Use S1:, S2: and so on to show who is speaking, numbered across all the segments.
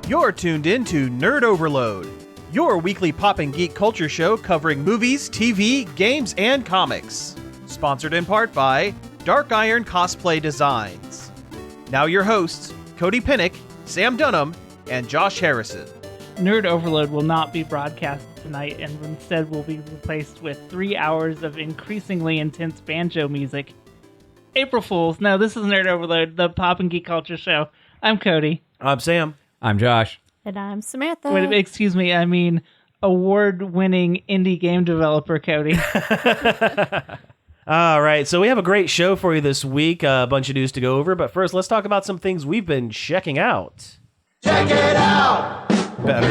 S1: You're tuned in to Nerd Overload, your weekly pop and geek culture show covering movies, TV, games, and comics. Sponsored in part by Dark Iron Cosplay Designs. Now your hosts, Cody Pinnick, Sam Dunham, and Josh Harrison.
S2: Nerd Overload will not be broadcast tonight and instead will be replaced with 3 hours of increasingly intense banjo music. April Fools. No, this is Nerd Overload, the pop and geek culture show. I'm Cody.
S1: I'm Sam.
S3: I'm Josh.
S4: And I'm Samantha.
S2: Wait, excuse me, I mean award-winning indie game developer Cody.
S1: All right, so we have a great show for you this week, a bunch of news to go over, but first let's talk about some things we've been checking out.
S5: Check it out!
S1: Better.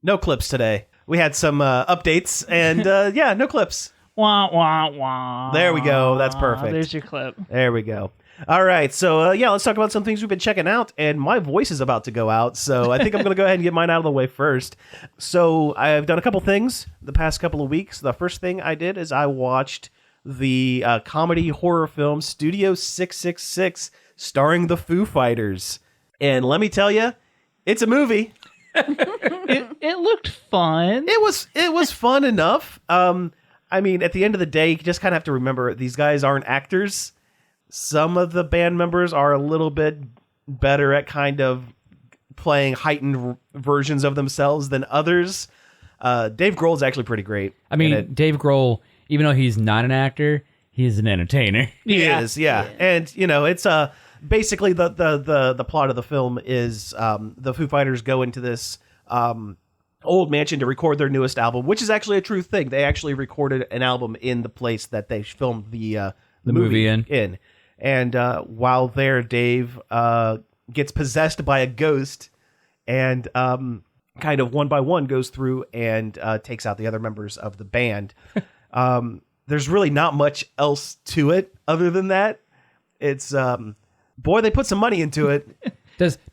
S1: No clips today. We had some updates, and no clips.
S2: Wah, wah, wah.
S1: There we go. That's perfect.
S2: There's your clip.
S1: There we go. All right, so let's talk about some things we've been checking out, and my voice is about to go out, so I think I'm going to go ahead and get mine out of the way first. So I've done a couple things the past couple of weeks. The first thing I did is I watched the comedy horror film Studio 666 starring the Foo Fighters, and let me tell you, it's a movie.
S2: It looked fun.
S1: It was fun enough. I mean, at the end of the day, you just kind of have to remember these guys aren't actors. Some of the band members are a little bit better at kind of playing heightened versions of themselves than others. Dave Grohl is actually pretty great.
S3: I mean, Dave Grohl, even though he's not an actor, he's an entertainer.
S1: He is, yeah. And, it's basically the plot of the film is the Foo Fighters go into this old mansion to record their newest album, which is actually a true thing. They actually recorded an album in the place that they filmed the movie in. And while there, Dave gets possessed by a ghost and kind of one by one goes through and takes out the other members of the band. There's really not much else to it other than that. It's, boy, they put some money into it.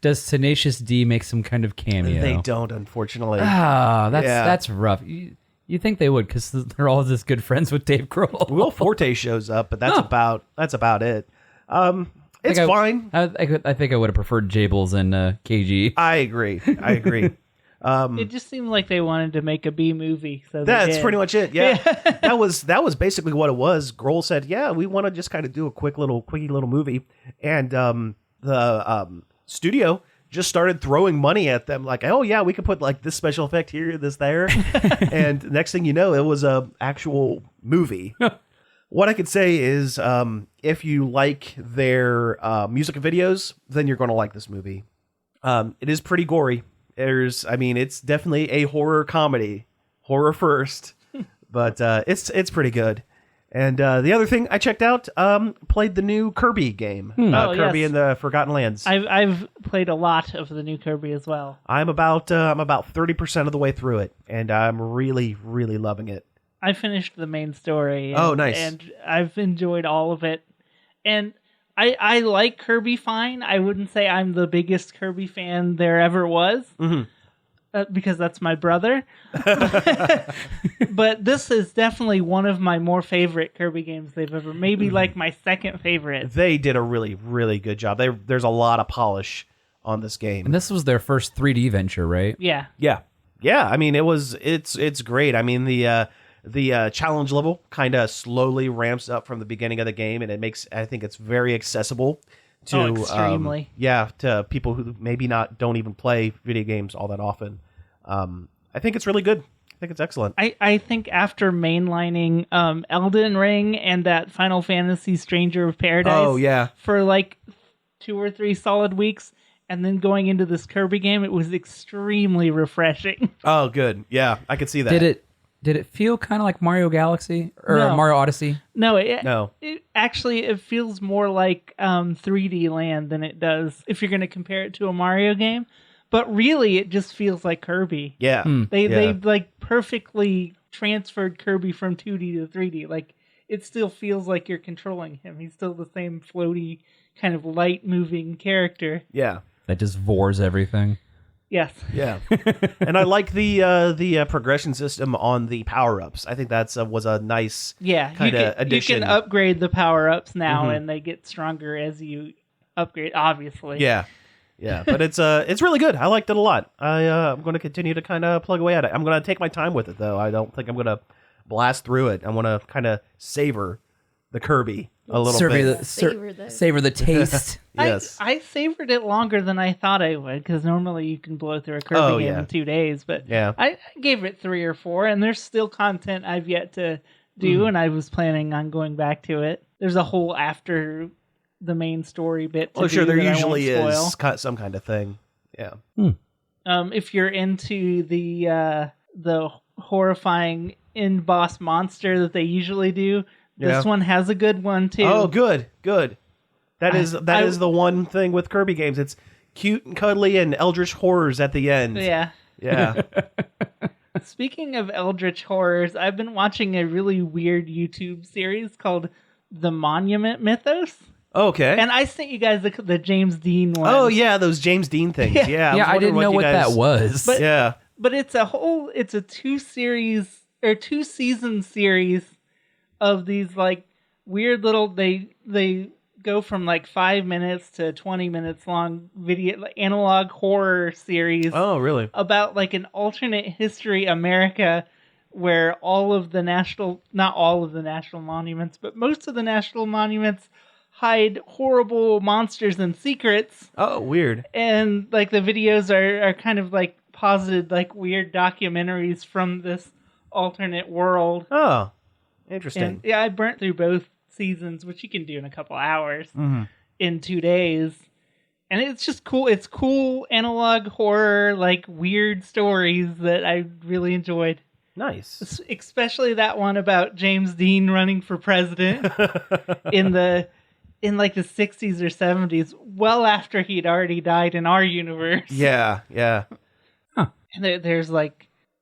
S3: Does Tenacious D make some kind of cameo?
S1: They don't, unfortunately.
S3: That's rough. You think they would, because they're all just good friends with Dave Grohl.
S1: Will Forte shows up, but that's about it. It's fine.
S3: I think I would have preferred Jables and KG.
S1: I agree.
S2: It just seemed like they wanted to make a B movie. So
S1: that's pretty much it. Yeah, that was basically what it was. Grohl said, "Yeah, we want to just kind of do a quickie little movie," and the studio just started throwing money at them, like, "Oh yeah, we could put like this special effect here, this there," and next thing you know, it was a actual movie. What I could say is, if you like their music videos, then you're going to like this movie. It is pretty gory. It's definitely a horror comedy, horror first, but it's pretty good. And the other thing I checked out, played the new Kirby game, Kirby and the Forgotten Lands.
S2: I've played a lot of the new Kirby as well.
S1: I'm about 30% of the way through it, and I'm really, really loving it.
S2: I finished the main story.
S1: Oh, nice.
S2: And I've enjoyed all of it. And I like Kirby fine. I wouldn't say I'm the biggest Kirby fan there ever was. Mm-hmm. Because that's my brother. But this is definitely one of my more favorite Kirby games they've ever, maybe like my second favorite.
S1: They did a really, really good job. There's a lot of polish on this game.
S3: And this was their first 3D venture, right?
S2: Yeah.
S1: I mean, it's great. I mean, the challenge level kind of slowly ramps up from the beginning of the game, and I think it's very accessible to
S2: extremely.
S1: To people who maybe don't even play video games all that often. I think it's really good. I think it's excellent.
S2: I think after mainlining Elden Ring and that Final Fantasy Stranger of Paradise for like 2 or 3 solid weeks, and then going into this Kirby game, it was extremely refreshing.
S1: Oh, good. Yeah, I could see that.
S3: Did it feel kind of like Mario Galaxy or Mario Odyssey?
S2: No. It actually feels more like 3D Land than it does if you're going to compare it to a Mario game. But really, it just feels like Kirby.
S1: Yeah.
S2: They like perfectly transferred Kirby from 2D to 3D. Like, it still feels like you're controlling him. He's still the same floaty, kind of light moving character.
S1: Yeah.
S3: That just vores everything.
S2: Yes.
S1: Yeah, and I like the progression system on the power ups. I think that's was a nice kind of addition.
S2: You can upgrade the power ups now, and they get stronger as you upgrade. Obviously.
S1: Yeah, but it's really good. I liked it a lot. I'm going to continue to kind of plug away at it. I'm going to take my time with it though. I don't think I'm going to blast through it. I want to kind of savor the Kirby a little bit.
S3: Savor the taste.
S1: Yes.
S2: I savored it longer than I thought I would, because normally you can blow through a Kirby game in 2 days. But I gave it 3 or 4, and there's still content I've yet to do, and I was planning on going back to it. There's a whole after the main story bit to do
S1: sure, there
S2: that
S1: usually
S2: I won't
S1: is
S2: spoil.
S1: some kind of thing. Yeah.
S2: If you're into the horrifying end boss monster that they usually do, this one has a good one too.
S1: Oh, good. That is the one thing with Kirby games. It's cute and cuddly and eldritch horrors at the end.
S2: Yeah.
S1: Yeah.
S2: Speaking of eldritch horrors, I've been watching a really weird YouTube series called The Monument Mythos.
S1: Okay.
S2: And I sent you guys the James Dean one.
S1: Oh yeah, those James Dean things. Yeah.
S3: I didn't know what that was.
S2: But, but it's a 2 season series of these like weird little they go from like 5 minutes to 20 minutes long video, like, analog horror series.
S1: Oh, really?
S2: About like an alternate history America where not all of the national monuments, but most of the national monuments hide horrible monsters and secrets.
S1: Oh, weird.
S2: And like the videos are kind of like posited like weird documentaries from this alternate world.
S1: Oh, interesting.
S2: And I burnt through both seasons, which you can do in a couple hours, in 2 days. And it's just cool. It's cool analog horror, like weird stories that I really enjoyed.
S1: Nice.
S2: Especially that one about James Dean running for president in like the 60s or 70s, well after he'd already died in our universe.
S1: Yeah.
S2: Huh. And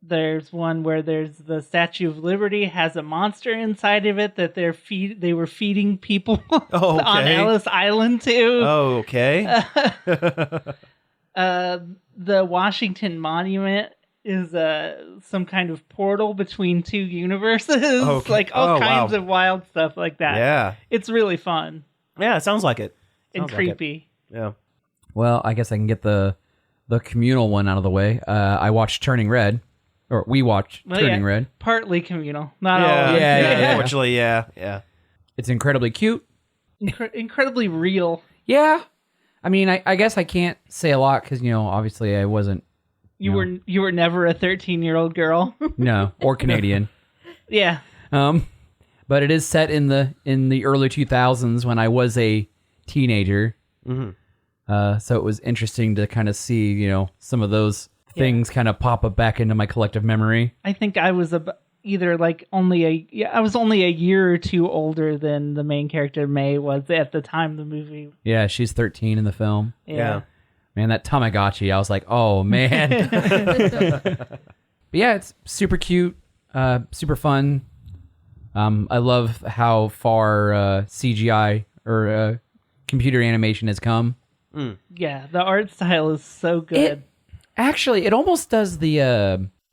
S2: there's one where there's the Statue of Liberty has a monster inside of it that they were feeding people on Ellis Island to.
S1: Oh, okay.
S2: The Washington Monument is some kind of portal between 2 universes. Okay. Like all kinds of wild stuff like that.
S1: Yeah.
S2: It's really fun.
S1: Yeah, it sounds like it.
S2: And creepy.
S1: Yeah.
S3: Well, I guess I can get the communal one out of the way. I watched Turning Red. Or we watched Turning Red.
S2: Partly communal. Not all.
S3: Yeah.
S1: Unfortunately, yeah.
S3: It's incredibly cute.
S2: Incredibly real.
S3: Yeah. I mean, I guess I can't say a lot because, obviously I wasn't.
S2: You were never a 13-year-old girl.
S3: No, or Canadian.
S2: Yeah.
S3: But it is set in the early 2000s when I was a teenager. Mm-hmm. So it was interesting to kind of see, some of those things kind of pop up back into my collective memory.
S2: I think I was I was only a year or 2 older than the main character May was at the time the movie.
S3: Yeah, she's 13 in the film.
S2: Yeah.
S3: Man, that Tamagotchi, I was like, oh man. But yeah, it's super cute, super fun. I love how far CGI or computer animation has come.
S2: Yeah, the art style is so good.
S3: It almost does the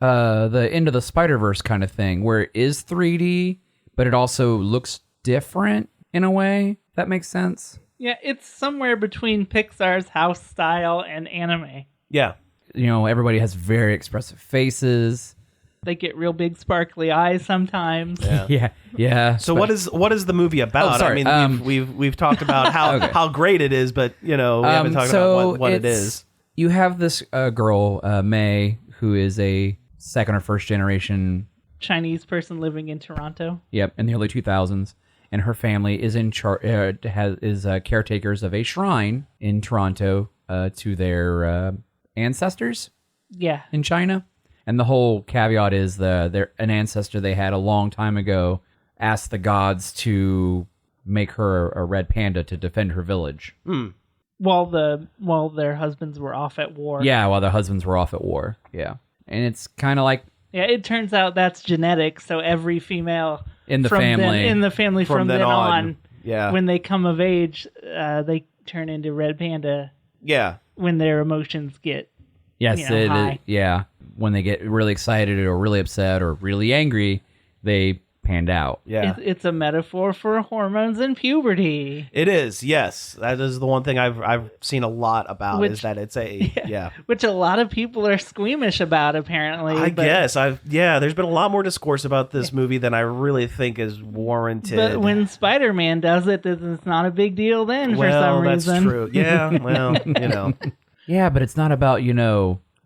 S3: Into the Spider-Verse kind of thing, where it is 3D, but it also looks different in a way. That makes sense.
S2: Yeah, it's somewhere between Pixar's house style and anime.
S1: Yeah.
S3: Everybody has very expressive faces.
S2: They get real big sparkly eyes sometimes.
S3: Yeah.
S1: So what is the movie about?
S3: Oh, sorry.
S1: I mean, we've talked about how great it is, but we haven't talked about what it is.
S3: You have this girl, May, who is a second or first generation
S2: Chinese person living in Toronto.
S3: Yep, in the early 2000s, and her family is caretakers of a shrine in Toronto to their ancestors.
S2: Yeah,
S3: in China. And the whole caveat is an ancestor they had a long time ago asked the gods to make her a red panda to defend her village.
S2: While their husbands were off at war.
S3: Yeah, while their husbands were off at war. Yeah. And it's kind of like...
S2: Yeah, it turns out that's genetic, so every female...
S3: In the family
S2: from then on,
S1: yeah.
S2: When they come of age, they turn into red panda.
S1: Yeah.
S2: When their emotions get
S3: Yes,
S2: high.
S3: yeah. When they get really excited or really upset or really angry, they panned out.
S1: Yeah.
S2: It's a metaphor for hormones and puberty.
S1: It is, yes. That is the one thing I've seen a lot about is that it's a
S2: which a lot of people are squeamish about apparently.
S1: I guess there's been a lot more discourse about this movie than I really think is warranted.
S2: But when Spider-Man does it, it's not a big deal then for some reason.
S1: That's true. Yeah, well,
S3: Yeah, but it's not about,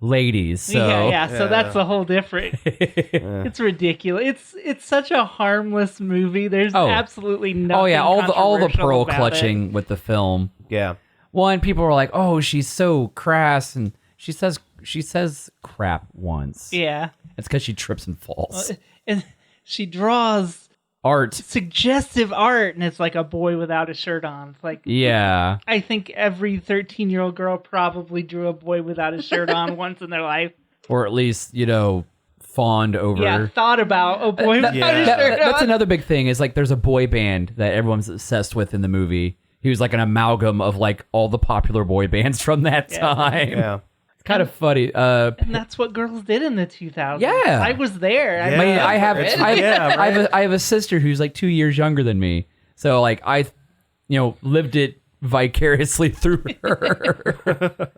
S3: ladies. So
S2: So that's a whole different. It's ridiculous. It's such a harmless movie. There's absolutely nothing.
S3: Oh yeah, all the pearl
S2: about
S3: clutching with the film.
S1: Yeah.
S3: One, people were like, "Oh, she's so crass," and she says crap once.
S2: Yeah,
S3: it's because she trips and falls.
S2: And she draws
S3: art,
S2: suggestive art, and it's like a boy without a shirt on. It's like,
S3: yeah,
S2: I think every 13-year-old girl probably drew a boy without a shirt on once in their life,
S3: or at least fawned over.
S2: Yeah, thought about a boy without a shirt on.
S3: That's another big thing. Is like there's a boy band that everyone's obsessed with in the movie. He was like an amalgam of like all the popular boy bands from that time.
S1: Yeah.
S3: Kind of funny.
S2: And that's what girls did in the 2000s.
S3: Yeah.
S2: I was there.
S3: I have a sister who's like 2 years younger than me. So like I lived it vicariously through her.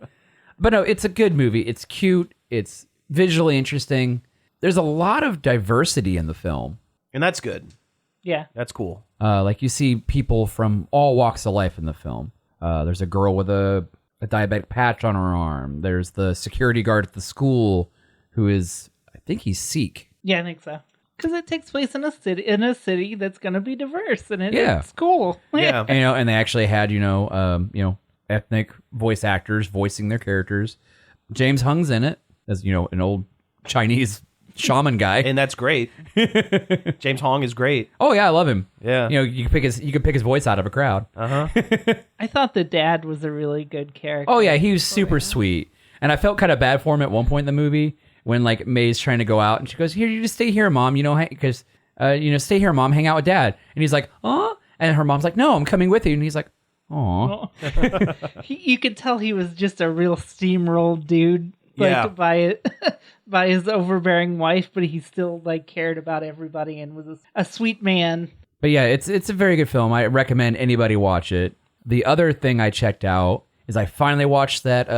S3: But no, it's a good movie. It's cute. It's visually interesting. There's a lot of diversity in the film.
S1: And that's good.
S2: Yeah.
S1: That's cool.
S3: Like you see people from all walks of life in the film. There's a girl with a diabetic patch on her arm. There's the security guard at the school who is, I think he's Sikh.
S2: Yeah, I think so. Because it takes place in a city that's going to be diverse, and it's cool.
S1: Yeah,
S3: and they actually had ethnic voice actors voicing their characters. James Hung's in it as an old Chinese shaman guy,
S1: and that's great. James Hong is great.
S3: Oh yeah, I love him.
S1: Yeah,
S3: you could pick his voice out of a crowd.
S2: I thought the dad was a really good character.
S3: Oh yeah, he was super sweet, and I felt kind of bad for him at one point in the movie when like May's trying to go out and she goes, "Here, you just stay here, Mom. Because stay here, Mom. Hang out with Dad." And he's like, "Oh," and her mom's like, "No, I'm coming with you." And he's like, "Oh."
S2: You could tell he was just a real steamrolled dude. By his overbearing wife, but he still like cared about everybody and was a sweet man.
S3: But yeah, it's a very good film. I recommend anybody watch it. The other thing I checked out is I finally watched that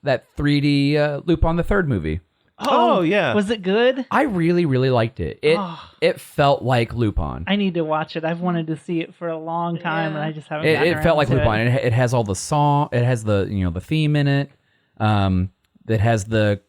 S3: 3D Lupin the Third movie.
S1: Oh yeah,
S2: was it good?
S3: I really really liked it. It felt like Lupin.
S2: I need to watch it. I've wanted to see it for a long time, and I just haven't.
S3: It felt like Lupin. It has all the song. It has the the theme in it. It has the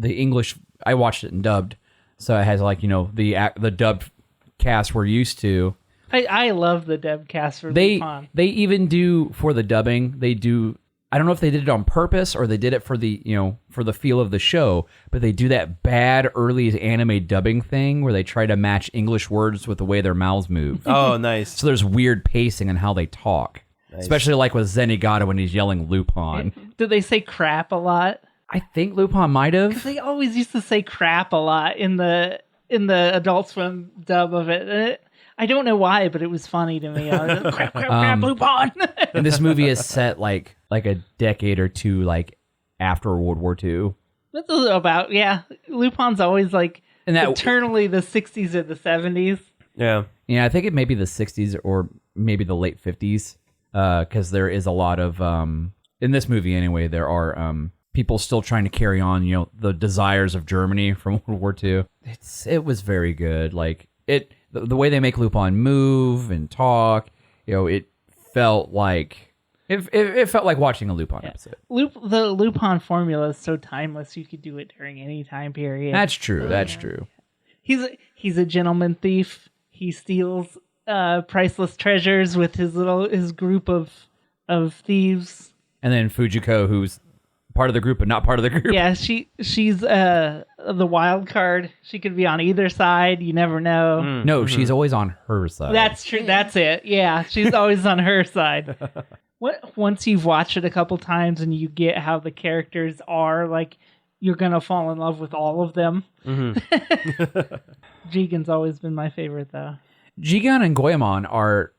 S3: English. I watched it in dubbed, so it has like the dubbed cast we're used to.
S2: I love the dubbed cast for Lupin.
S3: They even do for the dubbing. They do. I don't know if they did it on purpose or they did it for the for the feel of the show, but they do that bad early anime dubbing thing where they try to match English words with the way their mouths move.
S1: Oh, nice.
S3: So there's weird pacing in how they talk, especially like with Zenigata when he's yelling Lupin.
S2: Do they say crap a lot?
S3: I think Lupin might have.
S2: Because they always used to say crap a lot in the Adult Swim dub of it. I don't know why, but it was funny to me. I was like, crap, Lupin.
S3: And this movie is set like a decade or two like after World War II.
S2: That's about Lupin's always like eternally the 60s or the 70s.
S1: Yeah.
S3: Yeah, I think it may be the 60s or maybe the late 50s because there is a lot of in this movie anyway. There are people still trying to carry on, the desires of Germany from World War II. It was very good. Like the way they make Lupin move and talk, it felt like it felt like watching a Lupin episode.
S2: The Lupin formula is so timeless. You could do it during any time period.
S3: That's true. That's true.
S2: He's a gentleman thief. He steals priceless treasures with his group of thieves.
S3: And then Fujiko, who's part of the group but not part of the group.
S2: Yeah, she's the wild card. She could be on either side. You never know.
S3: No, she's always on her side.
S2: That's true. That's it. Yeah, she's always on her side. Once you've watched it a couple times and you get how the characters are, like you're gonna fall in love with all of them. Mm-hmm. Jigen's always been my favorite, though.
S3: Jigen and Goemon are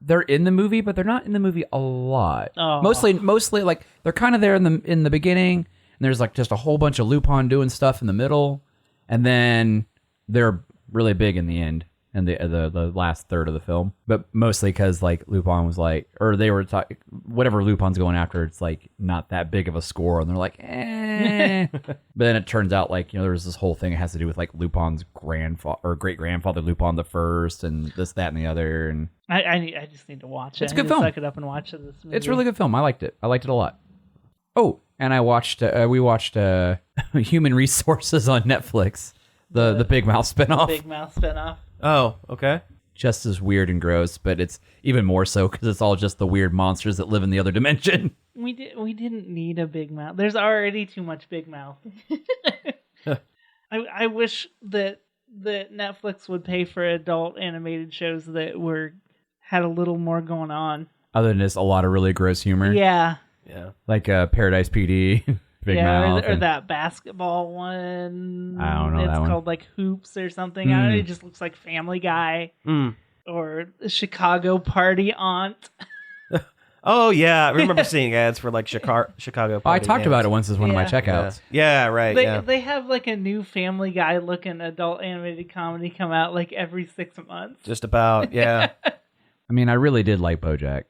S3: they're in the movie, but they're not in the movie a lot.
S2: Oh.
S3: Mostly like they're kind of there in the beginning, and there's like just a whole bunch of Lupin doing stuff in the middle, and then they're really big in the end and the last third of the film, but mostly because like Lupin was like, or they were talking, whatever Lupin's going after, it's like not that big of a score, and they're like, But then it turns out like, there was this whole thing that has to do with like Lupin's grandfather or great grandfather Lupin the First, and this, that, and the other, and
S2: I just need to watch it.
S3: It's a good film.
S2: Suck it up and watch this movie.
S3: It's a really good film. I liked it a lot. Oh, and I watched we watched Human Resources on Netflix, the Big Mouth spinoff.
S2: Big Mouth spinoff.
S1: Oh, okay.
S3: Just as weird and gross, but it's even more so because it's all just the weird monsters that live in the other dimension.
S2: We didn't need a Big Mouth. There's already too much Big Mouth. I wish that Netflix would pay for adult animated shows that had a little more going on.
S3: Other than just a lot of really gross humor.
S2: Yeah.
S1: Yeah.
S3: Like Paradise PD. Big Mouth.
S2: Or that basketball one.
S3: I don't know
S2: it's
S3: that one.
S2: called like Hoops or something. I don't know, it just looks like Family Guy. Or Chicago Party Aunt.
S1: Oh, yeah. I remember seeing ads for like Chicago Party.
S3: I talked about it once as one of my
S2: Yeah.
S3: checkouts.
S1: Yeah, right.
S2: They have like a new Family Guy looking adult animated comedy come out like every 6 months.
S1: Just about, yeah.
S3: I mean, I really did like BoJack.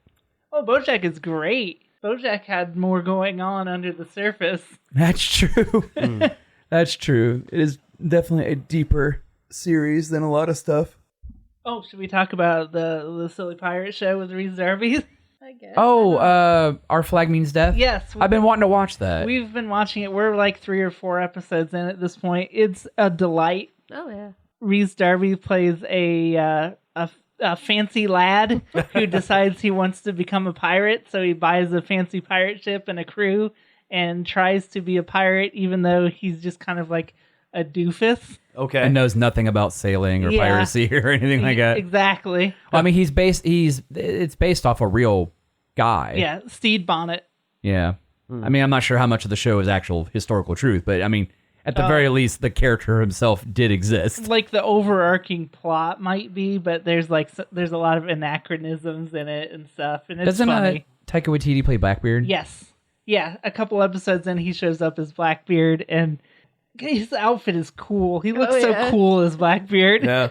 S2: Oh, BoJack is great. BoJack had more going on under the surface.
S3: That's true. That's true. It is definitely a deeper series than a lot of stuff.
S2: Oh, should we talk about the Silly Pirate Show with Reese Darby?
S4: I guess.
S3: Oh, Our Flag Means Death?
S2: Yes.
S3: I've been wanting to watch that.
S2: We've been watching it. We're like 3 or 4 episodes in at this point. It's a delight.
S4: Oh, yeah.
S2: Reese Darby plays a fancy lad who decides he wants to become a pirate, so he buys a fancy pirate ship and a crew and tries to be a pirate, even though he's just kind of like a doofus.
S1: Okay.
S3: And knows nothing about sailing or piracy or anything like that.
S2: Exactly.
S3: Well, I mean, it's based off a real guy.
S2: Yeah, Steed Bonnet.
S3: Yeah. I mean, I'm not sure how much of the show is actual historical truth, but I mean, at the very least, the character himself did exist.
S2: Like the overarching plot might be, but there's a lot of anachronisms in it and stuff, and it's funny.
S3: Taika Waititi play Blackbeard?
S2: Yes. Yeah, a couple episodes in, he shows up as Blackbeard, and his outfit is cool. He looks so cool as Blackbeard.
S1: Yeah.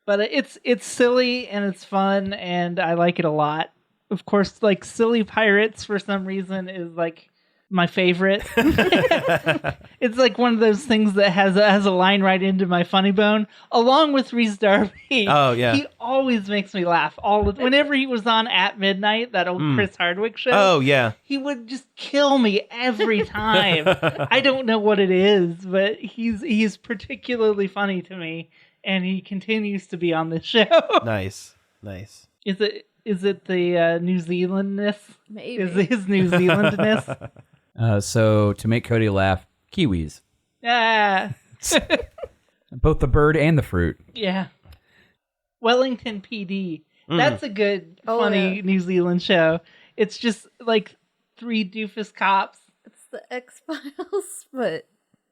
S2: But it's silly and it's fun, and I like it a lot. Of course, like Silly Pirates for some reason is like my favorite. It's like one of those things that has a line right into my funny bone, along with Reese Darby.
S1: Oh, yeah.
S2: He always makes me laugh. Whenever he was on At Midnight, that old Chris Hardwick show.
S1: Oh, yeah.
S2: He would just kill me every time. I don't know what it is, but he's particularly funny to me, and he continues to be on this show.
S1: Nice.
S2: Is it the New Zealandness?
S4: Maybe.
S2: Is it his New Zealandness?
S3: So, to make Cody laugh, kiwis.
S2: Ah,
S3: Both the bird and the fruit.
S2: yeah. Wellington PD. That's a good, funny New Zealand show. It's just like 3 doofus cops.
S4: It's the X-Files, but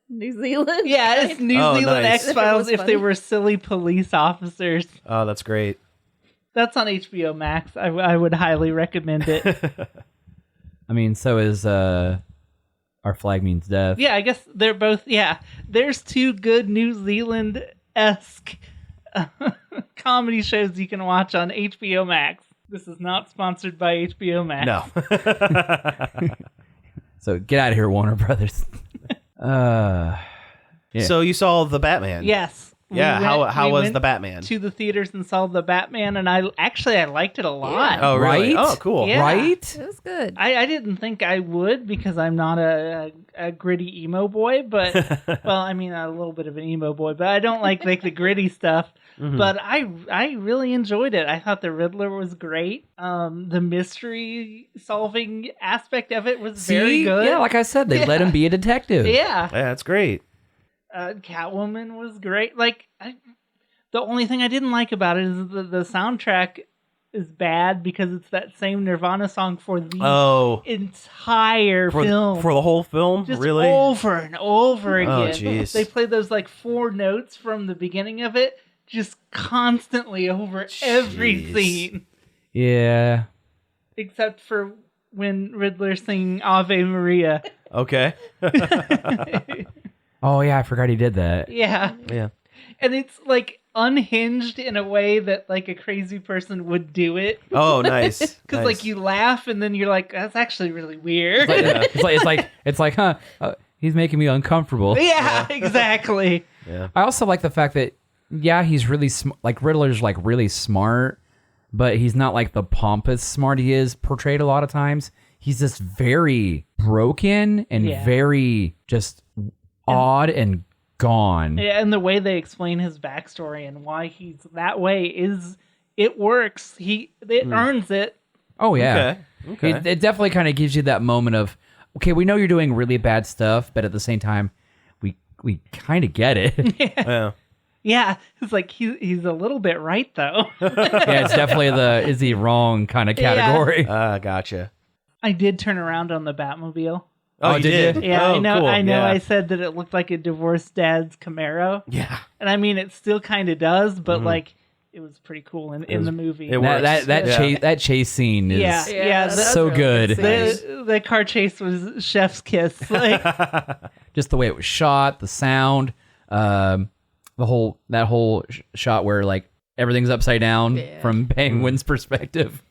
S4: New Zealand.
S2: Yeah, it's New Zealand
S1: nice.
S2: X-Files
S4: If it was
S2: if they
S4: funny.
S2: were silly police officers.
S1: Oh, that's great.
S2: That's on HBO Max. I would highly recommend it.
S3: I mean, so is Our Flag Means Death.
S2: Yeah, I guess they're both. Yeah, there's 2 good New Zealand-esque comedy shows you can watch on HBO Max. This is not sponsored by HBO Max.
S1: No.
S3: So get out of here, Warner Brothers. Yeah.
S1: So you saw the Batman.
S2: Yes.
S1: Yeah, how
S2: we
S1: was
S2: went
S1: the Batman?
S2: to the theaters and saw the Batman, and I liked it a lot.
S1: Oh, really?
S3: Right?
S1: Oh, cool.
S2: Yeah.
S3: Right?
S4: It was good.
S2: I didn't think I would because I'm not a gritty emo boy, but well, I mean a little bit of an emo boy, but I don't like the gritty stuff. But I really enjoyed it. I thought the Riddler was great. The mystery solving aspect of it was very good.
S3: Yeah, like I said, they let him be a detective.
S2: Yeah.
S1: Yeah, that's great.
S2: Catwoman was great. The only thing I didn't like about it is the soundtrack is bad because it's that same Nirvana song for the entire film.
S1: For the whole film?
S2: Just
S1: really?
S2: over and over again.
S1: Jeez.
S2: They play those 4 notes from the beginning of it just constantly over every
S1: Jeez.
S2: scene.
S3: Yeah.
S2: Except for when Riddler singing Ave Maria.
S1: Okay.
S3: Oh yeah, I forgot he did that.
S2: Yeah.
S1: Yeah.
S2: And it's like unhinged in a way that like a crazy person would do it.
S1: Oh, nice.
S2: Because like you laugh and then you're like, that's actually really weird.
S3: It's like, huh? He's making me uncomfortable.
S2: Yeah, exactly.
S1: Yeah.
S3: I also like the fact that he's really like Riddler's like really smart, but he's not like the pompous smart he is portrayed a lot of times. He's just very broken and very just odd and gone.
S2: Yeah, and the way they explain his backstory and why he's that way it works. It earns it.
S3: Oh yeah.
S1: Okay.
S3: It definitely kind of gives you that moment of, okay, we know you're doing really bad stuff, but at the same time, we kind of get it.
S1: Yeah.
S2: Yeah, it's like he's a little bit right though.
S3: Yeah, it's definitely the is he wrong kind of category.
S1: Gotcha.
S2: I did turn around on the Batmobile.
S1: Oh, you did?
S2: Yeah,
S1: Oh,
S2: I know.
S1: cool.
S2: I know.
S1: Yeah.
S2: I said that it looked like a divorced dad's Camaro.
S1: Yeah.
S2: And I mean, it still kind of does, but like, it was pretty cool in the movie.
S3: That chase scene is so
S4: really
S3: good.
S2: The car chase was chef's kiss. Like,
S3: Just the way it was shot, the sound, that whole shot where like everything's upside down from Penguin's perspective.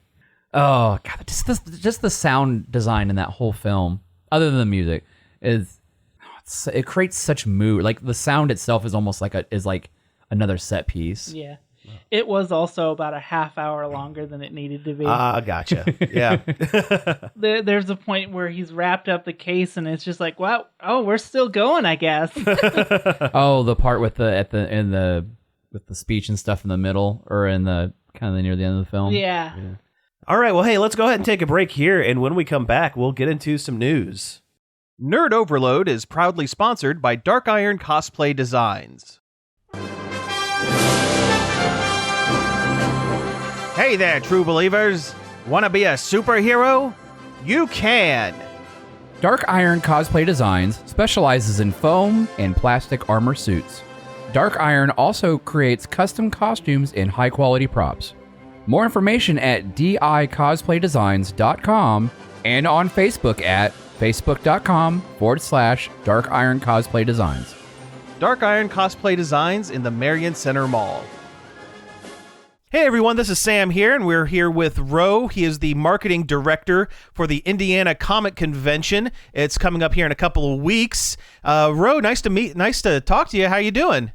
S3: Oh god, just the sound design in that whole film, other than the music, it creates such mood. Like the sound itself is almost like another set piece.
S2: yeah. It was also about a half hour longer than it needed to be.
S1: Gotcha. Yeah.
S2: There's a point where he's wrapped up the case and it's just like, wow, we're still going, I guess.
S3: Oh, the part with the speech and stuff in the middle, or in the kind of near the end of the film.
S2: Yeah.
S1: All right. Well, hey, let's go ahead and take a break here. And when we come back, we'll get into some news. Nerd Overload is proudly sponsored by Dark Iron Cosplay Designs. Hey there, true believers. Want to be a superhero? You can.
S3: Dark Iron Cosplay Designs specializes in foam and plastic armor suits. Dark Iron also creates custom costumes and high-quality props. More information at dicosplaydesigns.com and on Facebook at facebook.com/Dark Iron Cosplay Designs.
S1: Dark Iron Cosplay Designs in the Marion Center Mall. Hey everyone, this is Sam here, and we're here with Ro. He is the marketing director for the Indiana Comic Convention. It's coming up here in a couple of weeks. Ro, nice to talk to you. How you doing?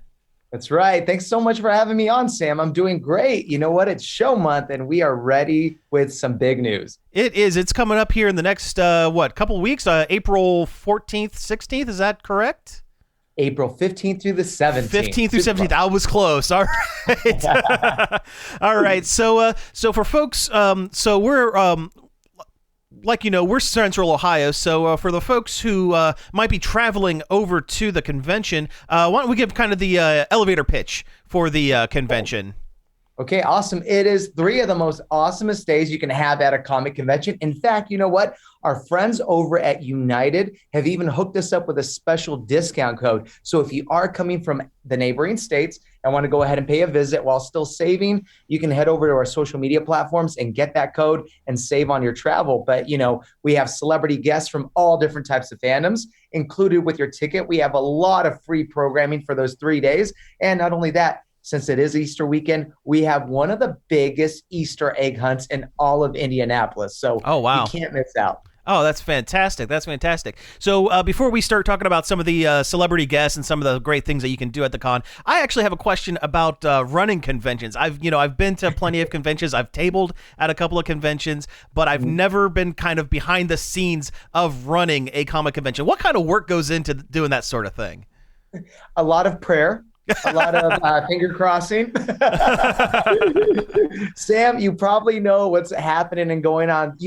S6: That's right. Thanks so much for having me on, Sam. I'm doing great. You know what? It's show month, and we are ready with some big news.
S1: It is. It's coming up here in the next, couple of weeks? April 14th, 16th, is that correct?
S6: April 15th through the 17th.
S1: 15th through 17th. I was close. All right. All right. So for folks, we're we're Central Ohio. So for the folks who might be traveling over to the convention, why don't we give kind of the elevator pitch for the convention?
S6: Okay, awesome. It is 3 of the most awesomest days you can have at a comic convention. In fact, you know what? Our friends over at United have even hooked us up with a special discount code. So if you are coming from the neighboring states and want to go ahead and pay a visit while still saving, you can head over to our social media platforms and get that code and save on your travel. But, we have celebrity guests from all different types of fandoms included with your ticket. We have a lot of free programming for those 3 days. And not only that, since it is Easter weekend, we have one of the biggest Easter egg hunts in all of Indianapolis. So you can't miss out.
S1: Oh, that's fantastic. That's fantastic. So before we start talking about some of the celebrity guests and some of the great things that you can do at the con, I actually have a question about running conventions. I've been to plenty of conventions. I've tabled at a couple of conventions, but I've never been kind of behind the scenes of running a comic convention. What kind of work goes into doing that sort of thing?
S6: A lot of prayer. A lot of finger crossing. Sam, you probably know what's happening and going on.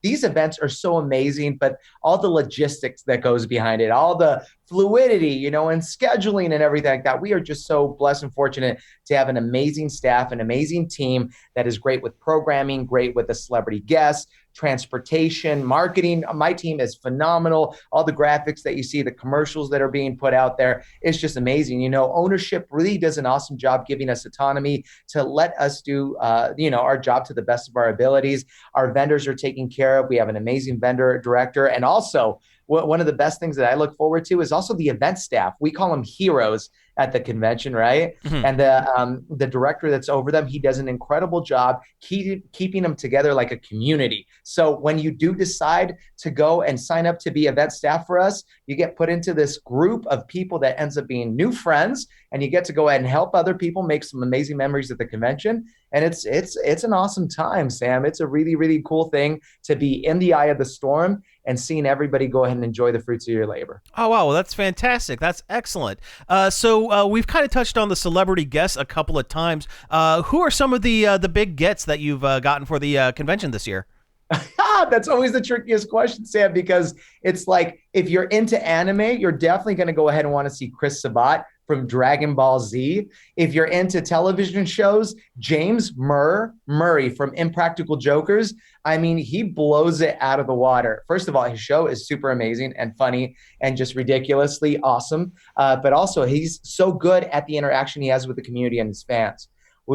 S6: These events are so amazing, but all the logistics that goes behind it, all the fluidity, and scheduling and everything like that. We are just so blessed and fortunate to have an amazing staff, an amazing team that is great with programming, great with the celebrity guests, transportation, marketing. My team is phenomenal. All the graphics that you see, the commercials that are being put out there, it's just amazing. Ownership really does an awesome job giving us autonomy to let us do, our job to the best of our abilities. Our vendors are taken care of. We have an amazing vendor director. And also, one of the best things that I look forward to is also the event staff. We call them heroes at the convention, right? Mm-hmm. And the director that's over them, he does an incredible job keeping them together like a community. So when you do decide to go and sign up to be event staff for us, you get put into this group of people that ends up being new friends, and you get to go ahead and help other people make some amazing memories at the convention. And it's an awesome time, Sam. It's a really, really cool thing to be in the eye of the storm and seeing everybody go ahead and enjoy the fruits of your labor.
S1: Oh, wow. Well, that's fantastic. That's excellent. So we've kind of touched on the celebrity guests a couple of times. Who are some of the big gets that you've gotten for the convention this year?
S6: That's always the trickiest question, Sam, because it's like, if you're into anime, you're definitely going to go ahead and want to see Chris Sabat from Dragon Ball Z. If you're into television shows, James Murray from Impractical Jokers. I mean, he blows it out of the water. First of all, his show is super amazing and funny and just ridiculously awesome. But also, he's so good at the interaction he has with the community and his fans.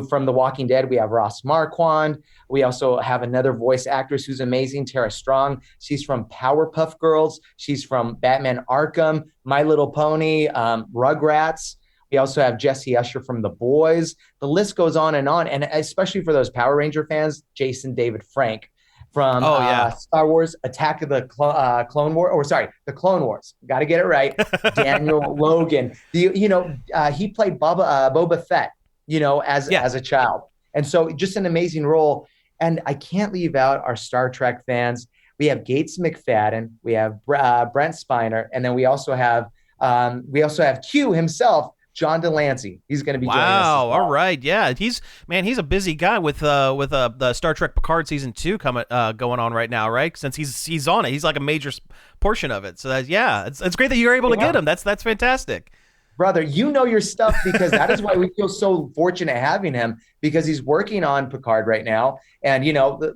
S6: From The Walking Dead, we have Ross Marquand. We also have another voice actress who's amazing, Tara Strong. She's from Powerpuff Girls. She's from Batman Arkham, My Little Pony, Rugrats. We also have Jesse Usher from The Boys. The list goes on, and especially for those Power Ranger fans, Jason David Frank from Star Wars Attack of the Clone Wars. Got to get it right. Daniel Logan. He played Boba Fett, as a child. And so just an amazing role. And I can't leave out our Star Trek fans. We have Gates McFadden, we have Brent Spiner, and then we also have Q himself, John Delancey. He's going to be joining us.
S1: Wow! All right, yeah, he's a busy guy with the Star Trek Picard season 2 going on right now, right? Since he's on it, he's like a major portion of it. So it's great that you're able to get him. That's fantastic.
S6: Brother, you know your stuff, because that is why we feel so fortunate having him, because he's working on Picard right now. And,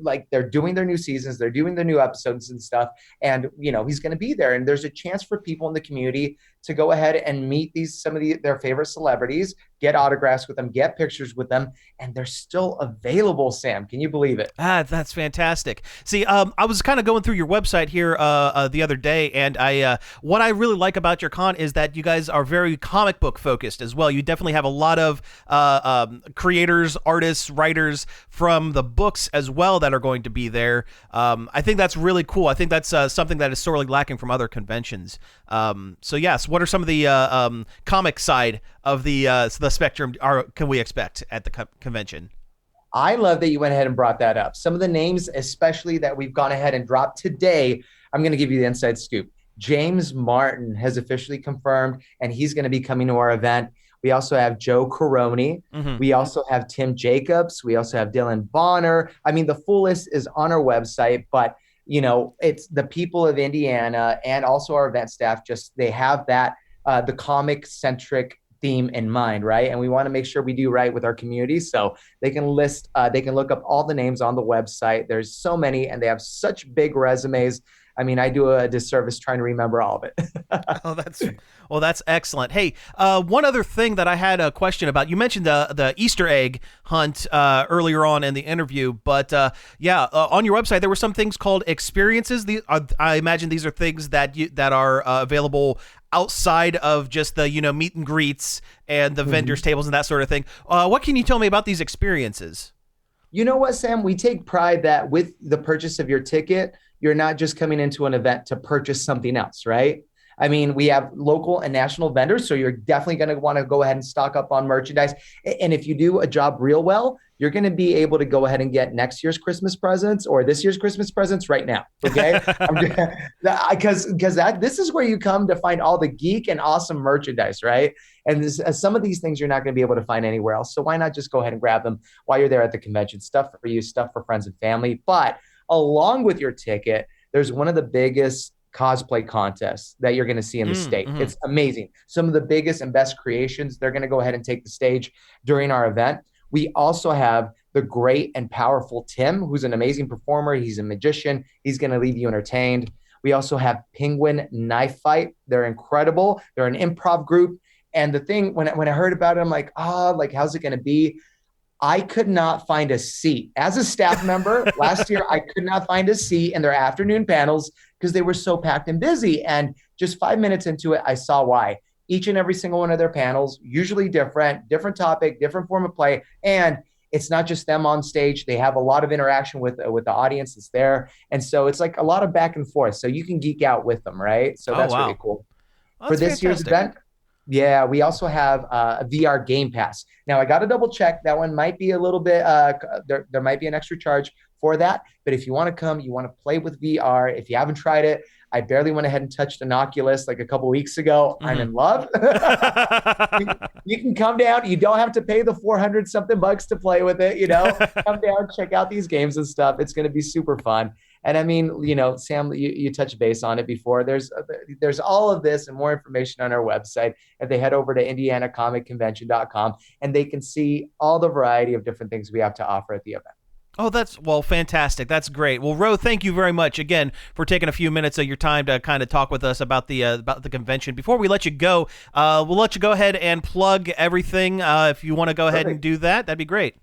S6: like, they're doing their new seasons, they're doing their new episodes and stuff. And, he's going to be there. And there's a chance for people in the community to go ahead and meet some of their favorite celebrities, get autographs with them, get pictures with them. And they're still available, Sam. Can you believe it?
S1: That's fantastic. See, I was kind of going through your website here the other day, and what I really like about your con is that you guys are very comic book focused as well. You definitely have a lot of creators, artists, writers from the books as well that are going to be there. I think that's really cool. I think that's something that is sorely lacking from other conventions. So yes, what are some of the comic side of the spectrum can we expect at the convention?
S6: I love that you went ahead and brought that up. Some of the names, especially that we've gone ahead and dropped today, I'm going to give you the inside scoop. James Martin has officially confirmed, and he's going to be coming to our event. We also have Joe Coroni. Mm-hmm. We also have Tim Jacobs. We also have Dylan Bonner. I mean, the full list is on our website, but it's the people of Indiana and also our event staff. They have that the comic centric theme in mind, right? And we want to make sure we do right with our community. So they can look up all the names on the website. There's so many, and they have such big resumes. I mean, I do a disservice trying to remember all of it.
S1: That's excellent. Hey, one other thing that I had a question about. You mentioned the Easter egg hunt earlier on in the interview, but on your website there were some things called experiences. I imagine these are things that are available outside of just the meet and greets and the vendors tables and that sort of thing. What can you tell me about these experiences?
S6: You know what, Sam? We take pride that with the purchase of your ticket, you're not just coming into an event to purchase something else, right? I mean, we have local and national vendors, so you're definitely going to want to go ahead and stock up on merchandise. And if you do a job real well, you're going to be able to go ahead and get next year's Christmas presents or this year's Christmas presents right now, okay? Because this is where you come to find all the geek and awesome merchandise, right? And some of these things you're not going to be able to find anywhere else. So why not just go ahead and grab them while you're there at the convention? Stuff for you, stuff for friends and family. But along with your ticket, there's one of the biggest cosplay contests that you're going to see in the state. Mm-hmm. It's amazing. Some of the biggest and best creations, they're going to go ahead and take the stage during our event. We also have the great and powerful Tim, who's an amazing performer. He's a magician. He's going to leave you entertained. We also have Penguin Knife Fight. They're incredible. They're an improv group. And the thing, when I heard about it, I'm like, how's it going to be? I could not find a seat. As a staff member, last year, I could not find a seat in their afternoon panels because they were so packed and busy. And just 5 minutes into it, I saw why. Each and every single one of their panels, usually different topic, different form of play. And it's not just them on stage. They have a lot of interaction with the audience that's there. And so it's like a lot of back and forth. So you can geek out with them, right? So that's really cool.
S1: Well,
S6: for this year's event, yeah, we also have a VR Game Pass. Now, I got to double check. That one might be a little bit, there might be an extra charge for that. But if you want to come, you want to play with VR, if you haven't tried it, I barely went ahead and touched an Oculus like a couple weeks ago. I'm in love. You can come down. You don't have to pay the 400 something bucks to play with it. Come down, check out these games and stuff. It's going to be super fun. And I mean, Sam, you touched base on it before. There's all of this and more information on our website. If they head over to indianacomicconvention.com, and they can see all the variety of different things we have to offer at the event.
S1: Oh, fantastic. That's great. Well, Ro, thank you very much again for taking a few minutes of your time to kind of talk with us about the convention. Before we let you go, we'll let you go ahead and plug everything. If you want to go ahead and do that, that'd be great.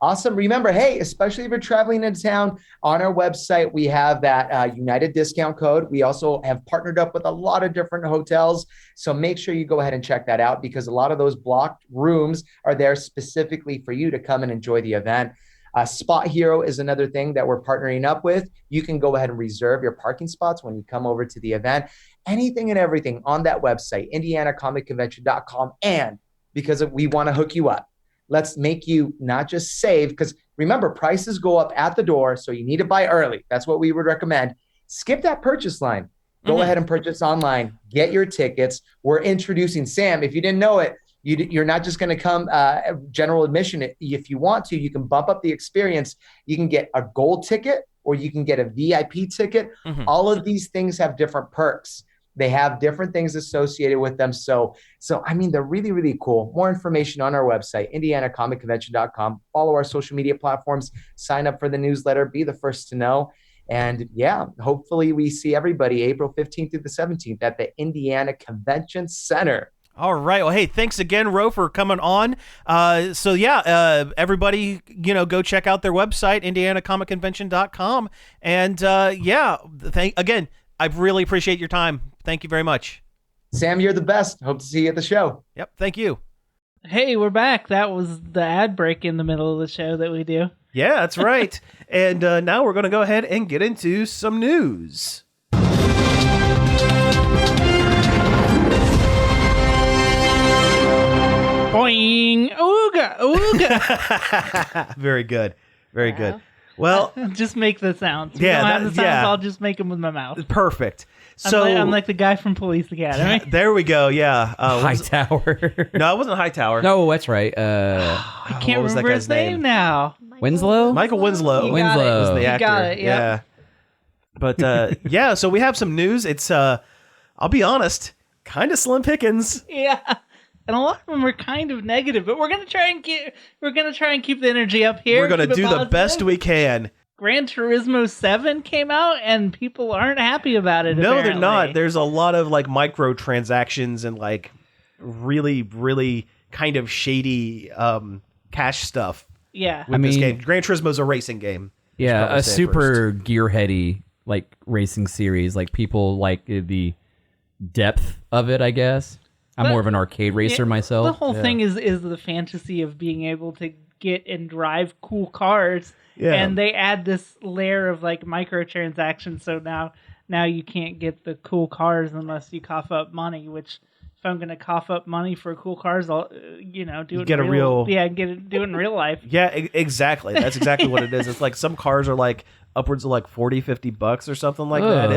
S6: Awesome. Remember, hey, especially if you're traveling into town, on our website, we have that United discount code. We also have partnered up with a lot of different hotels. So make sure you go ahead and check that out, because a lot of those blocked rooms are there specifically for you to come and enjoy the event. Spot Hero is another thing that we're partnering up with. You can go ahead and reserve your parking spots when you come over to the event. Anything and everything on that website, indianacomicconvention.com. And because we want to hook you up, let's make you not just save, because remember, prices go up at the door, so you need to buy early. That's what we would recommend. Skip that purchase line. Go ahead and purchase online. Get your tickets. We're introducing, Sam, if you didn't know it, you're not just going to come general admission. If you want to, you can bump up the experience. You can get a gold ticket, or you can get a VIP ticket. All of these things have different perks. They have different things associated with them. So I mean, they're really, really cool. More information on our website, indianacomicconvention.com. Follow our social media platforms. Sign up for the newsletter. Be the first to know. And yeah, hopefully we see everybody April 15th through the 17th at the Indiana Convention Center.
S1: All right. Well, hey, thanks again, Ro, for coming on. Everybody, go check out their website, indianacomicconvention.com. And again, I really appreciate your time. Thank you very much.
S6: Sam, you're the best. Hope to see you at the show.
S1: Yep. Thank you.
S2: Hey, we're back. That was the ad break in the middle of the show that we do.
S1: Yeah, that's right. And now we're going to go ahead and get into some news.
S2: Boing! Ooga! Ooga!
S1: Very good. Very good. Well,
S2: just make the sounds.
S1: Yeah,
S2: I don't have the sounds. I'll just make them with my mouth.
S1: Perfect. So
S2: I'm like the guy from Police Academy.
S1: There we go. Yeah.
S3: Hightower.
S1: No, it wasn't Hightower.
S3: No, that's right.
S2: I can't remember his name now.
S3: Winslow?
S1: Michael Winslow.
S3: Winslow
S1: was the actor.
S2: You got it.
S1: Yeah. But yeah, so we have some news. It's I'll be honest, kind of slim pickings.
S2: Yeah. And a lot of them are kind of negative, but we're gonna try and keep the energy up here.
S1: We're gonna do the best we can.
S2: Gran Turismo 7 came out, and people aren't happy about it.
S1: No,
S2: apparently.
S1: they're not. There's a lot of like microtransactions and like really, really kind of shady cash stuff.
S2: Yeah,
S1: with this game. Gran Turismo is a racing game.
S3: Yeah, a super gearheady like racing series. Like people like the depth of it, I guess. I'm more of an arcade racer myself.
S2: The whole thing is the fantasy of being able to get and drive cool cars. Yeah. And they add this layer of like microtransactions. So now you can't get the cool cars unless you cough up money, which if I'm going to cough up money for cool cars, I'll, do it do it in real life.
S1: Yeah, exactly. That's exactly what it is. It's like some cars are like upwards of like $40-$50 or something like that.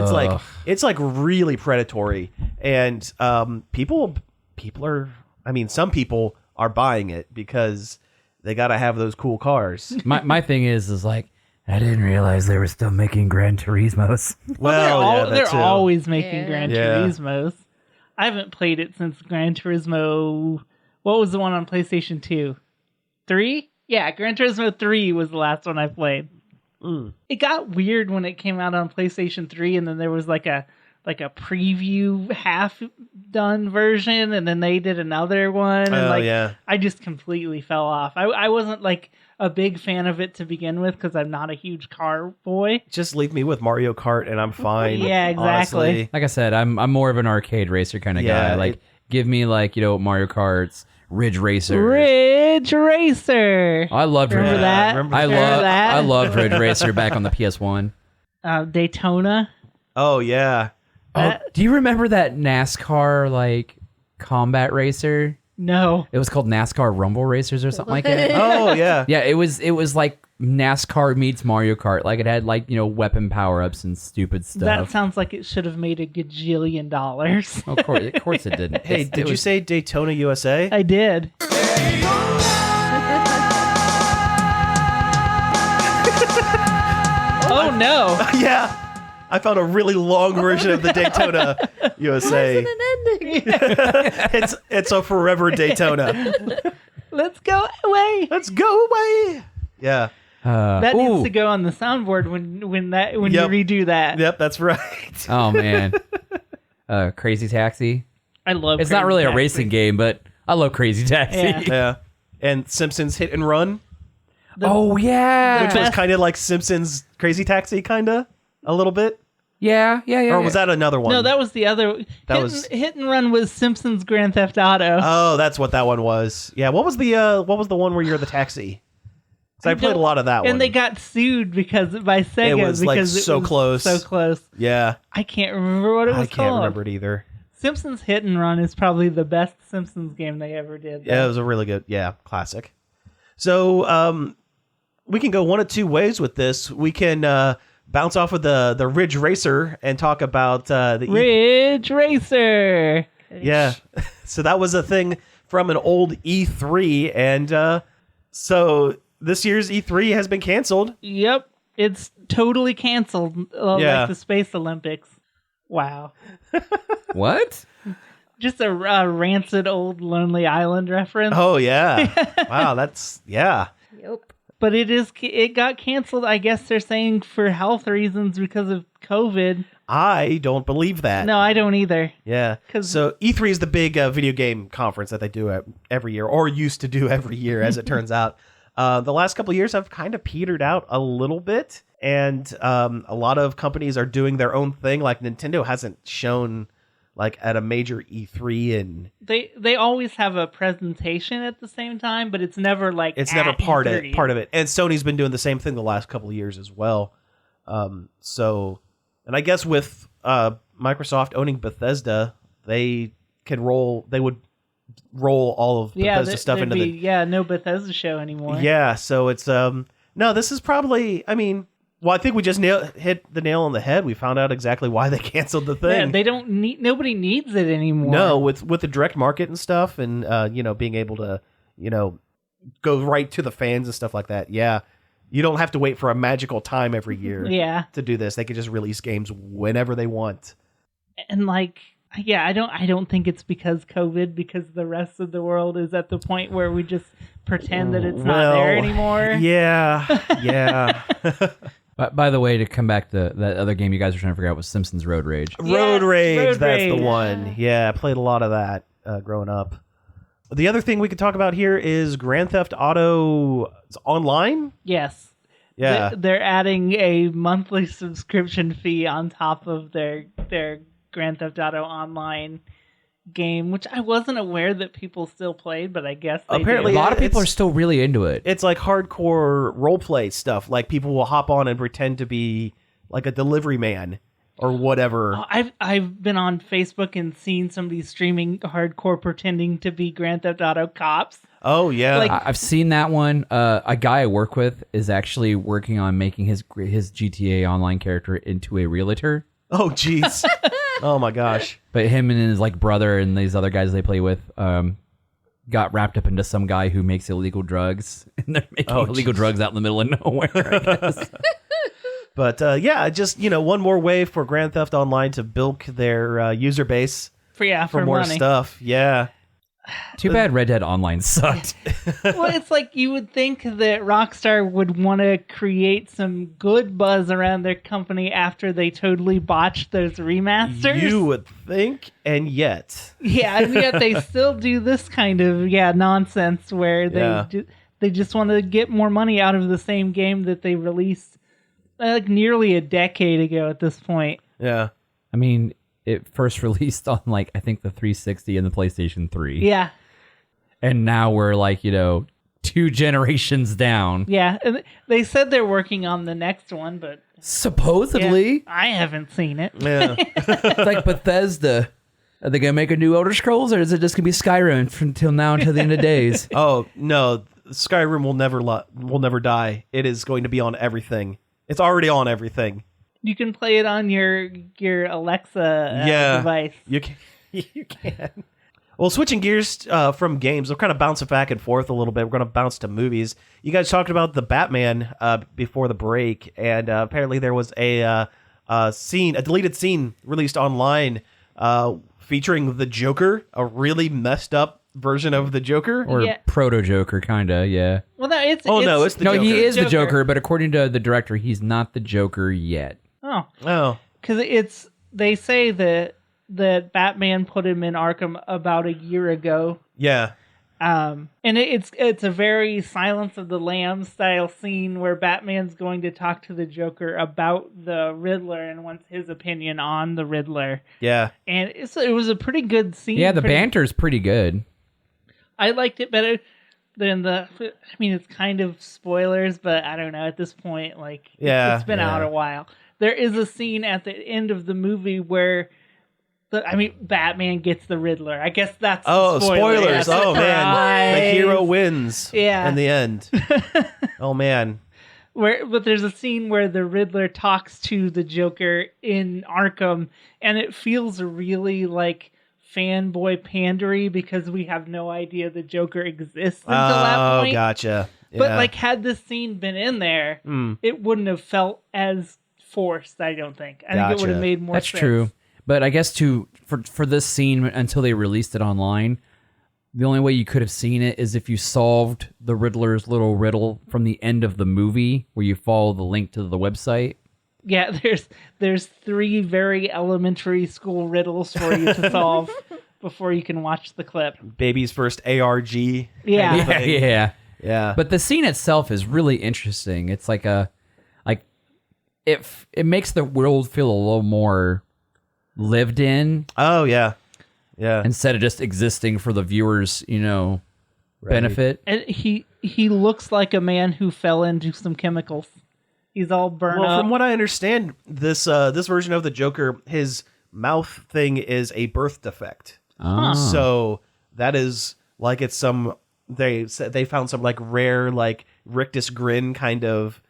S1: It's like really predatory. And people are, some people are buying it because they got to have those cool cars.
S3: My thing is like, I didn't realize they were still making Gran Turismos.
S2: Well, they're always making Gran Turismos. I haven't played it since Gran Turismo. What was the one on PlayStation 2? 3? Yeah, Gran Turismo 3 was the last one I played. It got weird when it came out on PlayStation 3, and then there was like a preview half done version, and then they did another one. And I just completely fell off. I wasn't like a big fan of it to begin with because I'm not a huge car boy.
S1: Just leave me with Mario Kart and I'm fine.
S2: Yeah, exactly.
S1: Honestly.
S3: Like I said, I'm more of an arcade racer kind of guy. Like, give me like Mario Kart's Ridge Racer.
S2: Ridge Racer.
S3: I loved Ridge.
S2: Remember that?
S3: I loved Ridge Racer back on the PS1.
S2: Daytona.
S1: Oh yeah.
S3: Do you remember that NASCAR like combat racer?
S2: No.
S3: It was called NASCAR Rumble Racers or something like that.
S1: Oh yeah.
S3: Yeah, it was like NASCAR meets Mario Kart. Like it had like weapon power ups and stupid stuff.
S2: That sounds like it should have made a gajillion dollars.
S3: Of course it didn't.
S1: Hey, did you say Daytona USA?
S2: I did. Oh no.
S1: Yeah. I found a really long version of the Daytona USA.
S4: Isn't it ending?
S1: It's a forever Daytona.
S2: Let's go away.
S1: Let's go away. Yeah.
S2: That needs to go on the soundboard when you redo that.
S1: Yep, that's right.
S3: Oh man. Crazy Taxi.
S2: I love
S3: It's not really a racing game, but I love Crazy Taxi.
S2: Yeah.
S1: Yeah. And Simpsons Hit and Run,
S3: Oh yeah.
S1: which was kind of like Simpsons Crazy Taxi, kind of a little bit.
S3: Yeah.
S1: Or was that another one?
S2: No, that was the other. Hit and Run was Simpsons Grand Theft Auto.
S1: Oh, that's what that one was. Yeah. What was the one where you're the taxi? I played a lot of that one.
S2: And they got sued by Sega.
S1: It was
S2: because
S1: so close.
S2: So close.
S1: Yeah.
S2: I can't remember what it was
S1: I can't
S2: called.
S1: remember it either.
S2: Simpsons Hit and Run is probably the best Simpsons game they ever did.
S1: Yeah, it was a really good, classic. So we can go one of two ways with this. We can bounce off of the Ridge Racer and talk about the
S2: Ridge Racer.
S1: Yeah. So that was a thing from an old E3, and so this year's E3 has been canceled.
S2: Yep, it's totally canceled. Like the Space Olympics. Wow.
S3: What?
S2: Just a rancid old Lonely Island reference.
S1: Oh yeah. Wow, that's
S4: Yep.
S2: But it got canceled, I guess they're saying, for health reasons because of COVID.
S1: I don't believe that.
S2: No, I don't either.
S1: Yeah. So E3 is the big video game conference that they do every year, or used to do every year, as it turns out. The last couple of years have kind of petered out a little bit, and a lot of companies are doing their own thing. Like Nintendo hasn't shown like at a major E3, and
S2: they always have a presentation at the same time, but it's never like
S1: never part
S2: E3.
S1: of it. And Sony's been doing the same thing the last couple of years as well. So, and I guess with Microsoft owning Bethesda, they would roll all of Bethesda stuff into
S2: no Bethesda show anymore.
S1: Yeah, so it's no, this is probably, I think we just hit the nail on the head. We found out exactly why they canceled the thing.
S2: Yeah, nobody needs it anymore.
S1: No, with the direct market and stuff, and being able to go right to the fans and stuff like that. Yeah, you don't have to wait for a magical time every year. To do this, they can just release games whenever they want.
S2: And I don't think it's because COVID, because the rest of the world is at the point where we just pretend that it's not there anymore.
S1: Yeah.
S3: By the way, to come back to that other game you guys were trying to figure out was Simpsons Road Rage.
S1: Road Rage, that's the one. Yeah, I played a lot of that growing up. The other thing we could talk about here is Grand Theft Auto Online.
S2: Yes.
S1: Yeah.
S2: They're adding a monthly subscription fee on top of their Grand Theft Auto Online game, which I wasn't aware that people still played, but I guess they
S1: apparently
S2: do.
S3: A lot of people are still really into it.
S1: It's like hardcore roleplay stuff. Like people will hop on and pretend to be like a delivery man or whatever.
S2: I've been on Facebook and seen somebody streaming hardcore pretending to be Grand Theft Auto cops.
S1: Oh yeah,
S3: I've seen that one. A guy I work with is actually working on making his GTA Online character into a realtor.
S1: Oh jeez. Oh my gosh.
S3: But him and his brother and these other guys they play with got wrapped up into some guy who makes illegal drugs, and they're making illegal drugs out in the middle of nowhere, I guess.
S1: But just one more way for Grand Theft Online to bilk their user base
S2: for
S1: more
S2: money.
S1: stuff. Yeah.
S3: Too bad Red Dead Online sucked.
S2: Well, it's like you would think that Rockstar would want to create some good buzz around their company after they totally botched those remasters.
S1: You would think, and yet.
S2: Yeah, and yet they still do this kind of nonsense where they They just want to get more money out of the same game that they released like nearly a decade ago at this point.
S1: Yeah.
S3: I mean, it first released on like, I think the 360 and the PlayStation 3.
S2: Yeah.
S3: And now we're like, 2 generations down.
S2: Yeah. And they said they're working on the next one, but
S3: supposedly.
S2: I haven't seen it.
S1: Yeah.
S3: It's like Bethesda. Are they going to make a new Elder Scrolls, or is it just going to be Skyrim until now until the end of days?
S1: Oh, no. Skyrim will never die. It is going to be on everything. It's already on everything.
S2: You can play it on your Alexa device.
S1: You can. You can. Well, switching gears from games, we're kind of bouncing back and forth a little bit. We're going to bounce to movies. You guys talked about the Batman before the break, and apparently there was a deleted scene released online featuring the Joker, a really messed up version of the Joker,
S3: or proto-Joker, kind of. Yeah.
S2: Well, no, it's
S1: the Joker.
S3: He is the Joker, but according to the director, he's not the Joker yet.
S2: Oh, because they say that Batman put him in Arkham about a year ago.
S1: Yeah.
S2: And it's a very Silence of the Lambs style scene where Batman's going to talk to the Joker about the Riddler and wants his opinion on the Riddler.
S1: Yeah.
S2: And it was a pretty good scene.
S3: Yeah, the banter's pretty good.
S2: I liked it better than it's kind of spoilers, but I don't know, at this point, it's been out a while. There is a scene at the end of the movie where Batman gets the Riddler. I guess that's
S1: spoilers. Oh, man. The hero wins in the end. Oh, man.
S2: But there's a scene where the Riddler talks to the Joker in Arkham, and it feels really like fanboy pandery because we have no idea the Joker exists until that point.
S1: Oh, gotcha. Yeah.
S2: But had this scene been in there, it wouldn't have felt as forced, I don't think. I think it would have made more sense.
S3: That's true. But I guess for this scene, until they released it online, the only way you could have seen it is if you solved the Riddler's little riddle from the end of the movie, where you follow the link to the website.
S2: Yeah, there's 3 very elementary school riddles for you to solve before you can watch the clip.
S1: Baby's first ARG.
S2: Yeah.
S1: Yeah.
S3: But the scene itself is really interesting. It's it makes the world feel a little more lived in.
S1: Oh, yeah. Yeah.
S3: Instead of just existing for the viewers, benefit.
S2: And he looks like a man who fell into some chemicals. He's all burned up.
S1: Well, from what I understand, this version of the Joker, his mouth thing is a birth defect.
S3: Oh.
S1: So that is like it's they found some rare rictus grin kind of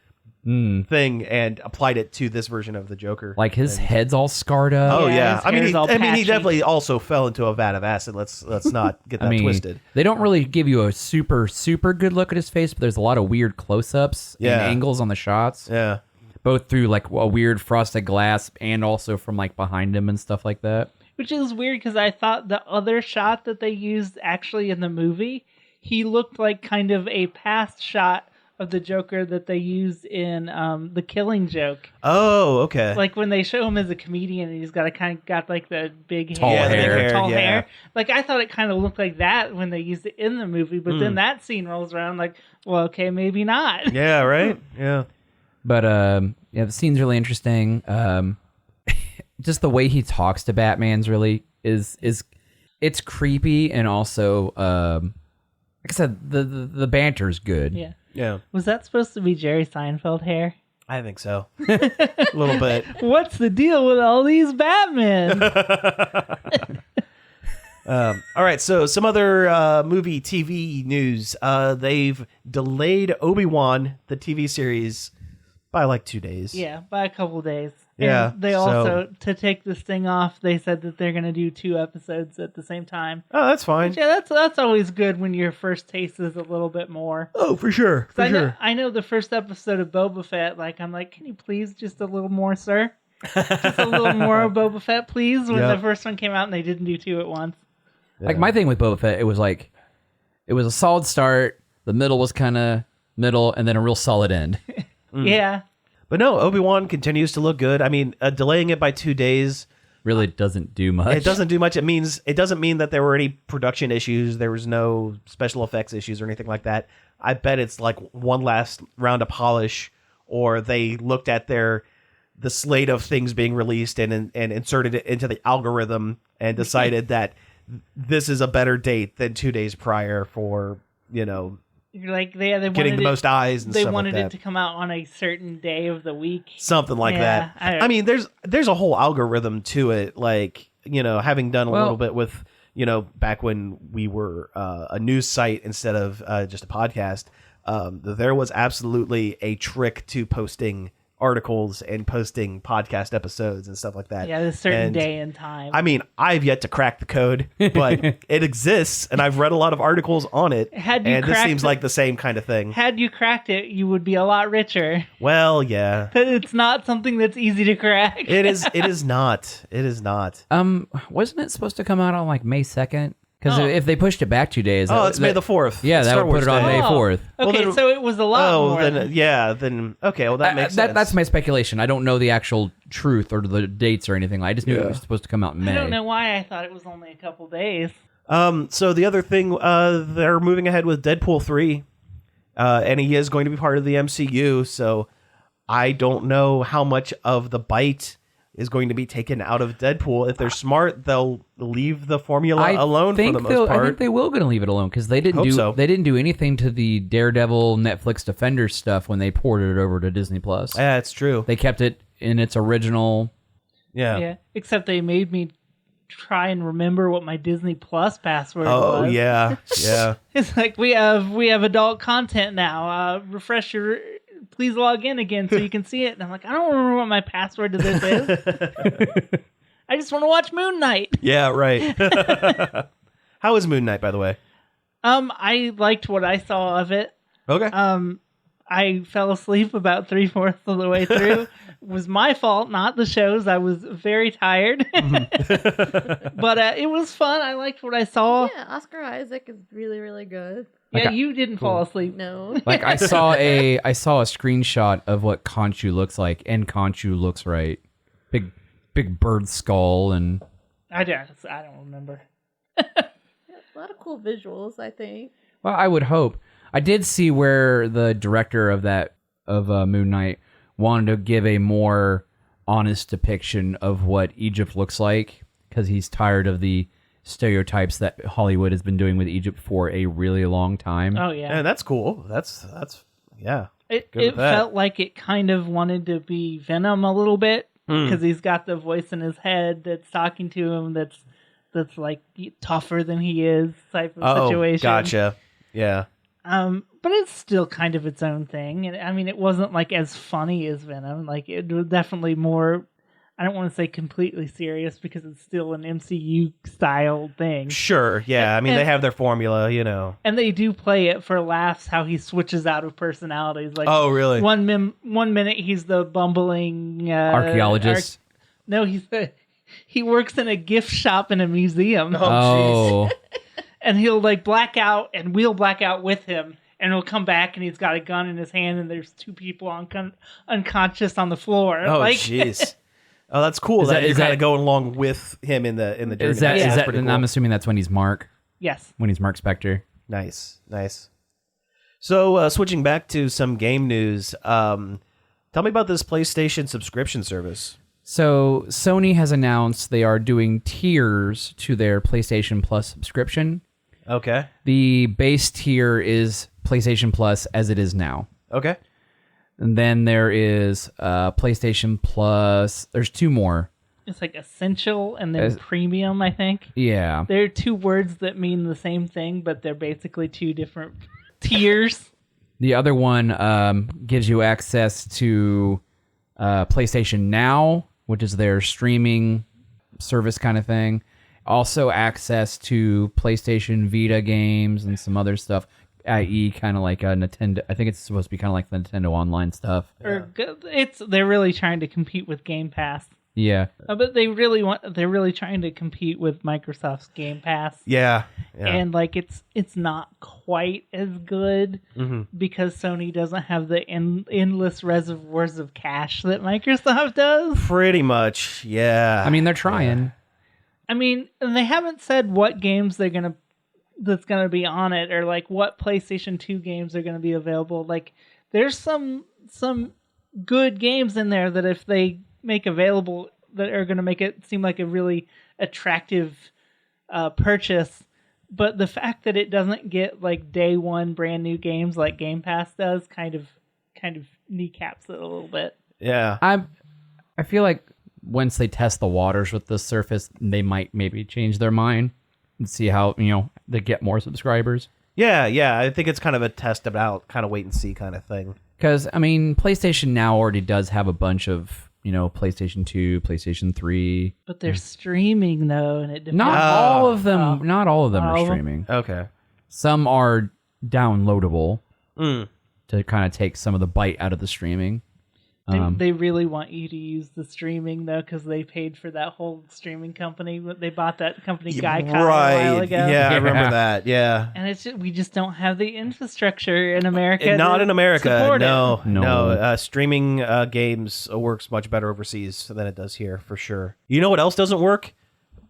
S1: thing and applied it to this version of the Joker.
S3: Like his head's all scarred up.
S1: Oh yeah. He
S2: patchy.
S1: definitely also fell into a vat of acid. Let's not get that twisted.
S3: They don't really give you a super good look at his face, but there's a lot of weird close-ups and angles on the shots.
S1: Yeah.
S3: Both through a weird frosted glass and also from behind him and stuff like that.
S2: Which is weird because I thought the other shot that they used actually in the movie, he looked like kind of a past shot of the Joker that they used in The Killing Joke.
S1: Oh, okay.
S2: When they show him as a comedian and he's got the big
S3: tall
S2: hair. I thought it kind of looked like that when they used it in the movie, but then that scene rolls around okay, maybe not.
S1: Yeah, right? Yeah.
S3: But the scene's really interesting. Just the way he talks to Batman's really is it's creepy, and also like I said, the banter's good.
S2: Yeah.
S1: Yeah.
S2: Was that supposed to be Jerry Seinfeld hair?
S1: I think so. A little bit.
S2: What's the deal with all these Batmen?
S1: All right, so some other movie TV news. They've delayed Obi-Wan, the TV series, by 2 days.
S2: Yeah, by a couple days.
S1: Yeah.
S2: And they also, to take this thing off, they said that they're going to do 2 episodes at the same time.
S1: Oh, that's fine.
S2: Yeah, that's always good when your first taste is a little bit more.
S1: Oh, for sure.
S2: I know the first episode of Boba Fett, I'm can you please just a little more, sir? Just a little more of Boba Fett, please, when the first one came out and they didn't do 2 at once.
S1: Yeah.
S3: My thing with Boba Fett, it was a solid start, the middle was kind of middle, and then a real solid end.
S2: Yeah.
S1: But no, Obi-Wan continues to look good. I mean, delaying it by 2 days
S3: really doesn't do much.
S1: It doesn't do much. It doesn't mean that there were any production issues. There was no special effects issues or anything like that. I bet it's like one last round of polish, or they looked at the slate of things being released and inserted it into the algorithm and decided that this is a better date than 2 days prior for,
S2: like they
S1: getting the most eyes and
S2: they
S1: stuff
S2: wanted
S1: like that.
S2: it to come out on a certain day of the week,
S1: something like that. I mean, there's a whole algorithm to it, like, having done a little bit with, back when we were a news site instead of just a podcast, there was absolutely a trick to posting articles and posting podcast episodes and stuff like that.
S2: Yeah, a certain day and time.
S1: I mean, I've yet to crack the code, but it exists, and I've read a lot of articles on it. This seems like the same kind of thing.
S2: Had you cracked it, you would be a lot richer.
S1: Well, yeah.
S2: But it's not something that's easy to crack.
S1: It is not. It is not.
S3: Wasn't it supposed to come out on like May 2nd? Because if they pushed it back 2 days...
S1: it's May the 4th.
S3: Yeah, that would put it on May 4th.
S2: Okay, so it was a lot more.
S1: Okay, well, that makes sense.
S3: That's my speculation. I don't know the actual truth or the dates or anything. I just knew it was supposed to come out in May.
S2: I don't know why I thought it was only a couple days.
S1: So the other thing, they're moving ahead with Deadpool 3, and he is going to be part of the MCU, so I don't know how much of the bite is going to be taken out of Deadpool. If they're smart, they'll leave the formula alone for the most part.
S3: I think they will going to leave it alone because they didn't do anything to the Daredevil Netflix Defender stuff when they ported it over to Disney Plus.
S1: Yeah, it's true.
S3: They kept it in its original.
S2: Yeah. Except they made me try and remember what my Disney Plus password was.
S1: Oh yeah.
S2: It's like we have adult content now. Refresh your. Please log in again so you can see it. And I'm like, I don't remember what my password to this is. I just want to watch Moon Knight.
S1: Yeah, right. How is Moon Knight, by the way?
S2: I liked what I saw of it.
S1: Okay.
S2: I fell asleep about 3/4 of the way through. It was my fault, not the show's. I was very tired. But it was fun. I liked what I saw.
S4: Yeah, Oscar Isaac is really, really good.
S2: Yeah, you didn't fall asleep.
S4: No.
S3: Like I saw a screenshot of what Khonshu looks like, and Khonshu looks right. Big bird skull and
S2: I don't remember.
S4: A lot of cool visuals, I think.
S3: Well, I would hope. I did see where the director of Moon Knight wanted to give a more honest depiction of what Egypt looks like because he's tired of the stereotypes that Hollywood has been doing with Egypt for a really long time.
S2: Oh yeah,
S1: and that's cool. That's yeah.
S2: It felt like it kind of wanted to be Venom a little bit because he's got the voice in his head that's talking to him. That's like tougher than he is type of situation.
S1: Gotcha. Yeah.
S2: But it's still kind of its own thing, and I mean, it wasn't like as funny as Venom. Like it was definitely more. I don't want to say completely serious because it's still an MCU style thing.
S1: Sure, yeah. I mean, they have their formula,
S2: And they do play it for laughs how he switches out of personalities. Like,
S1: oh, really?
S2: One minute he's the bumbling
S3: archaeologist.
S2: No, he works in a gift shop in a museum.
S3: Oh.
S2: And he'll like black out, and we'll black out with him. And he'll come back, and he's got a gun in his hand, and there's two people unconscious on the floor.
S1: Oh, jeez. Oh, that's cool. You're kind of going along with him in the journey.
S3: Is that
S1: pretty cool.
S3: I'm assuming that's when he's Mark.
S2: Yes.
S3: When he's Mark Spector.
S1: Nice. So, switching back to some game news, tell me about this PlayStation subscription service.
S3: So, Sony has announced they are doing tiers to their PlayStation Plus subscription.
S1: Okay.
S3: The base tier is PlayStation Plus as it is now.
S1: Okay.
S3: And then there is PlayStation Plus. There's two more.
S2: It's like essential and then premium, I think.
S3: Yeah.
S2: They're two words that mean the same thing, but they're basically two different tiers.
S3: The other one gives you access to PlayStation Now, which is their streaming service kind of thing. Also access to PlayStation Vita games and some other stuff. i.e. kind of like a Nintendo. I think it's supposed to be kind of like the Nintendo Online stuff.
S2: They're really trying to compete with Game Pass.
S3: Yeah.
S2: But they're really trying to compete with Microsoft's Game Pass.
S1: Yeah.
S2: And like it's not quite as good because Sony doesn't have the endless reservoirs of cash that Microsoft does.
S1: Pretty much, yeah.
S3: I mean, they're trying.
S2: I mean, and they haven't said what games that's gonna be on it, or like what PlayStation 2 games are gonna be available. Like, there's some good games in there that if they make available, that are gonna make it seem like a really attractive purchase. But the fact that it doesn't get like day one brand new games like Game Pass does kind of kneecaps it a little bit.
S1: Yeah.
S3: I feel like once they test the waters with the Surface, they might maybe change their mind and see how, they get more subscribers.
S1: Yeah. I think it's kind of a test about kind of wait and see kind of thing.
S3: Because, I mean, PlayStation now already does have a bunch of, PlayStation 2, PlayStation 3.
S2: But they're streaming though, and it depends.
S3: Not all of them are streaming.
S1: Okay.
S3: Some are downloadable to kind of take some of the bite out of the streaming.
S2: They really want you to use the streaming though, because they paid for that whole streaming company. They bought that company Gaikai a while ago.
S1: Yeah, I remember that. Yeah,
S2: and we just don't have the infrastructure in America.
S1: Not in America. No. Streaming games works much better overseas than it does here, for sure. You know what else doesn't work?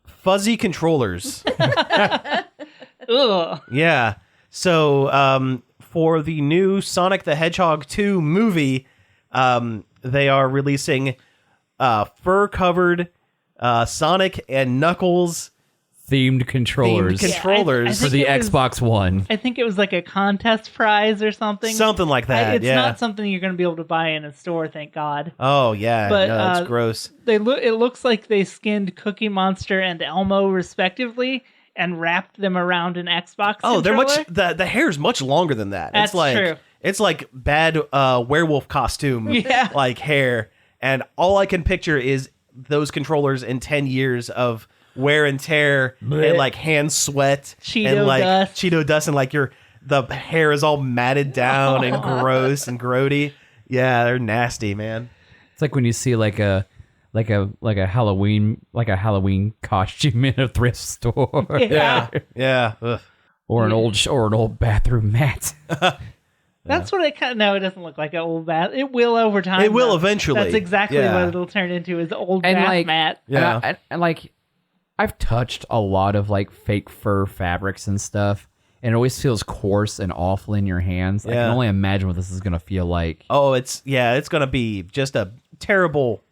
S1: Fuzzy controllers.
S2: Ugh.
S1: Yeah. So for the new Sonic the Hedgehog 2 movie, they are releasing fur-covered Sonic and Knuckles
S3: themed controllers,
S2: I
S3: for the Xbox One.
S2: I think it was like a contest prize or something.
S1: Something like that.
S2: It's not something you're going to be able to buy in a store, thank God.
S1: Oh yeah,
S2: but
S1: no, it's gross.
S2: It looks like they skinned Cookie Monster and Elmo respectively and wrapped them around an Xbox.
S1: Oh,
S2: controller.
S1: they're the hair's much longer than that.
S2: That's true.
S1: It's like bad werewolf costume, like hair. And all I can picture is those controllers in 10 years of wear and tear and like hand sweat and like Cheeto dust, and like the hair is all matted down and gross and grody. Yeah, they're nasty, man.
S3: It's like when you see like a Halloween costume in a thrift store.
S1: Yeah. Ugh.
S3: Or an old bathroom mat.
S2: That's what it kind of. No, it doesn't look like an old bath. It will over time.
S1: It will eventually.
S2: That's exactly what it'll turn into, is old bath mat.
S1: Yeah.
S3: And like, I've touched a lot of like fake fur fabrics and stuff, and it always feels coarse and awful in your hands. I can only imagine what this is gonna feel like.
S1: Oh, it's gonna be just a terrible,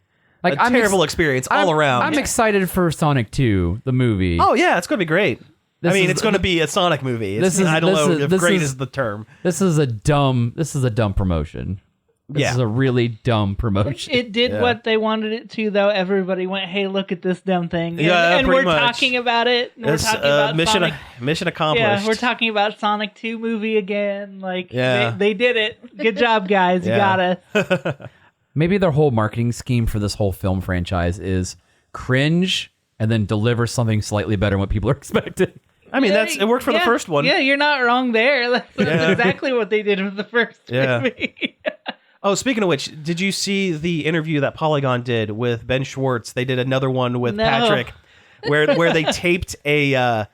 S1: experience all around.
S3: I'm excited for Sonic 2, the movie.
S1: Oh yeah, it's gonna be great. It's going to be a Sonic movie. I don't know if great is the term.
S3: This is a dumb promotion. This is a really dumb promotion.
S2: It did what they wanted it to, though. Everybody went, "Hey, look at this dumb thing!"
S1: And
S2: we're
S1: much.
S2: Talking about it. We're talking about
S1: mission accomplished.
S2: Yeah, we're talking about Sonic 2 movie again. Like, they did it. Good job, guys. You got us.
S3: Maybe their whole marketing scheme for this whole film franchise is cringe and then deliver something slightly better than what people are expecting.
S1: I mean, it worked for the first one.
S2: Yeah, you're not wrong there. That's exactly what they did with the first movie.
S1: Oh, speaking of which, did you see the interview that Polygon did with Ben Schwartz? They did another one with Patrick, where they taped a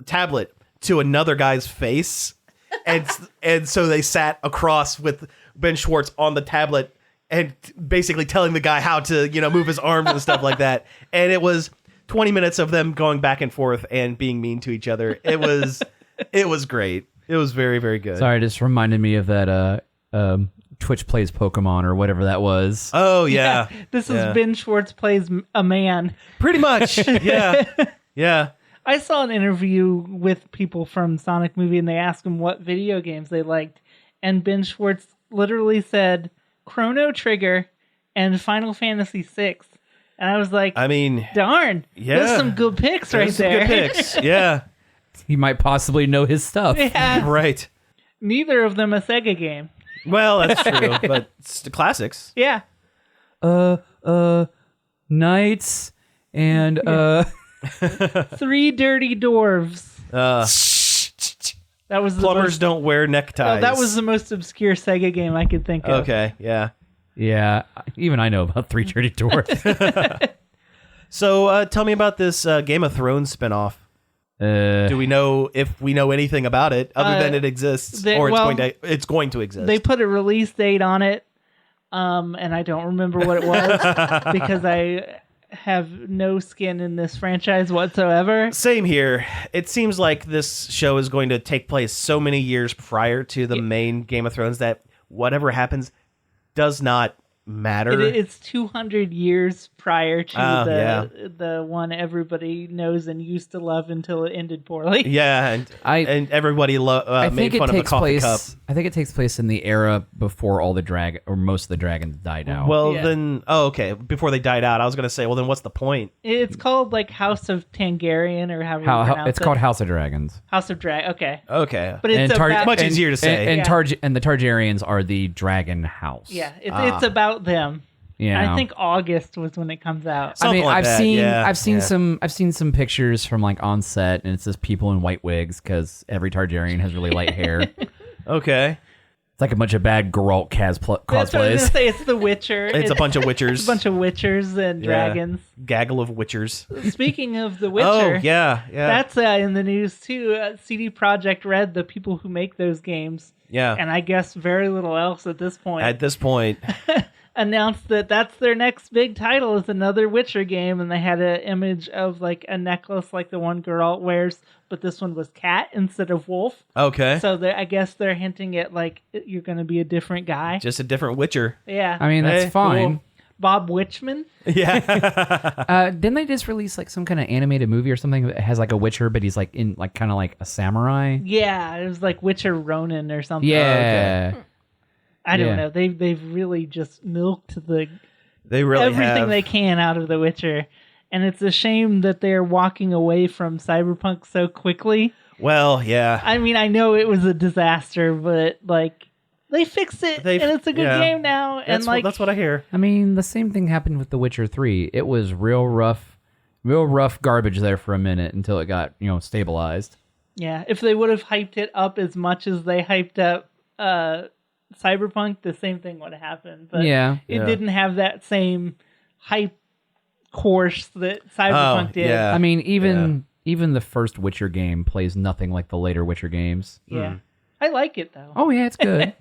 S1: tablet to another guy's face, and so they sat across with Ben Schwartz on the tablet and basically telling the guy how to move his arms and stuff like that. And it was 20 minutes of them going back and forth and being mean to each other. It was great. It was very, very good.
S3: Sorry, it just reminded me of that Twitch Plays Pokemon or whatever that was.
S1: Oh, yeah.
S2: This is Ben Schwartz Plays a Man.
S1: Pretty much. Yeah. Yeah.
S2: I saw an interview with people from Sonic movie, and they asked him what video games they liked. And Ben Schwartz literally said Chrono Trigger and Final Fantasy VI. And I was like, darn, there's some good picks there.
S1: Good picks, yeah.
S3: He might possibly know his stuff.
S2: Yeah.
S1: Right.
S2: Neither of them a Sega game.
S1: Well, that's true, but it's the classics.
S2: Yeah.
S3: Knights and
S2: Three Dirty Dwarves. That was
S1: Plumbers don't wear neckties.
S2: That was the most obscure Sega game I could think of.
S1: Okay, yeah.
S3: Yeah, even I know about 3 Dirty Dwarfs.
S1: So tell me about this Game of Thrones spinoff. Do we know if we know anything about it other than it exists, or it's going to exist?
S2: They put a release date on it, and I don't remember what it was because I have no skin in this franchise whatsoever.
S1: Same here. It seems like this show is going to take place so many years prior to the main Game of Thrones that whatever happens does not matter.
S2: It's 200 years prior to the one everybody knows and used to love until it ended poorly.
S1: Yeah, and everybody made fun of a coffee cup.
S3: I think it takes place in the era before all the most of the dragons died out.
S1: Well, then, okay, before they died out. I was going to say, well, then what's the point?
S2: It's called like House of Targaryen or however you pronounce it.
S3: It's called House of Dragons.
S2: House of Dragon. Okay.
S1: But
S2: it's
S1: much easier to say.
S3: And the Targaryens are the dragon house.
S2: Yeah, it's about them.
S3: Yeah,
S2: I think August was when it comes out.
S3: I've seen some pictures from like on set, and it's just people in white wigs because every Targaryen has really light hair.
S1: Okay.
S3: It's like a bunch of bad Geralt
S2: That's what I was
S3: cosplays.
S2: going to say. It's The Witcher.
S1: It's a bunch of witchers.
S2: It's a bunch of witchers and dragons.
S1: Gaggle of witchers.
S2: Speaking of The Witcher.
S1: Oh, yeah.
S2: That's in the news, too. CD Projekt Red, the people who make those games.
S1: Yeah.
S2: And I guess very little else at this point. Announced that that's their next big title is another Witcher game, and they had an image of like a necklace like the one Geralt wears, but this one was cat instead of wolf.
S1: Okay.
S2: So I guess they're hinting at like you're going to be a different guy.
S1: Just a different Witcher.
S2: Yeah.
S3: I mean, that's fine.
S2: Cool. Bob Witchman.
S1: Yeah.
S3: Didn't they just release like some kind of animated movie or something that has like a Witcher, but he's like in like kind of like a samurai?
S2: Yeah, it was like Witcher Ronin or something.
S3: Yeah.
S1: Okay.
S2: I don't know. They've really just milked everything
S1: have.
S2: they can out of The Witcher, and it's a shame that they're walking away from Cyberpunk so quickly.
S1: Well, yeah.
S2: I mean, I know it was a disaster, but like they fixed it, and it's a good game now.
S1: That's what I hear.
S3: I mean, the same thing happened with The Witcher 3. It was real rough garbage there for a minute until it got stabilized.
S2: Yeah, if they would have hyped it up as much as they hyped up Cyberpunk, the same thing would have happened, but it didn't have that same hype course that Cyberpunk did.
S1: Yeah.
S3: I mean, even the first Witcher game plays nothing like the later Witcher games.
S2: Yeah. I like it though.
S3: Oh yeah, it's good.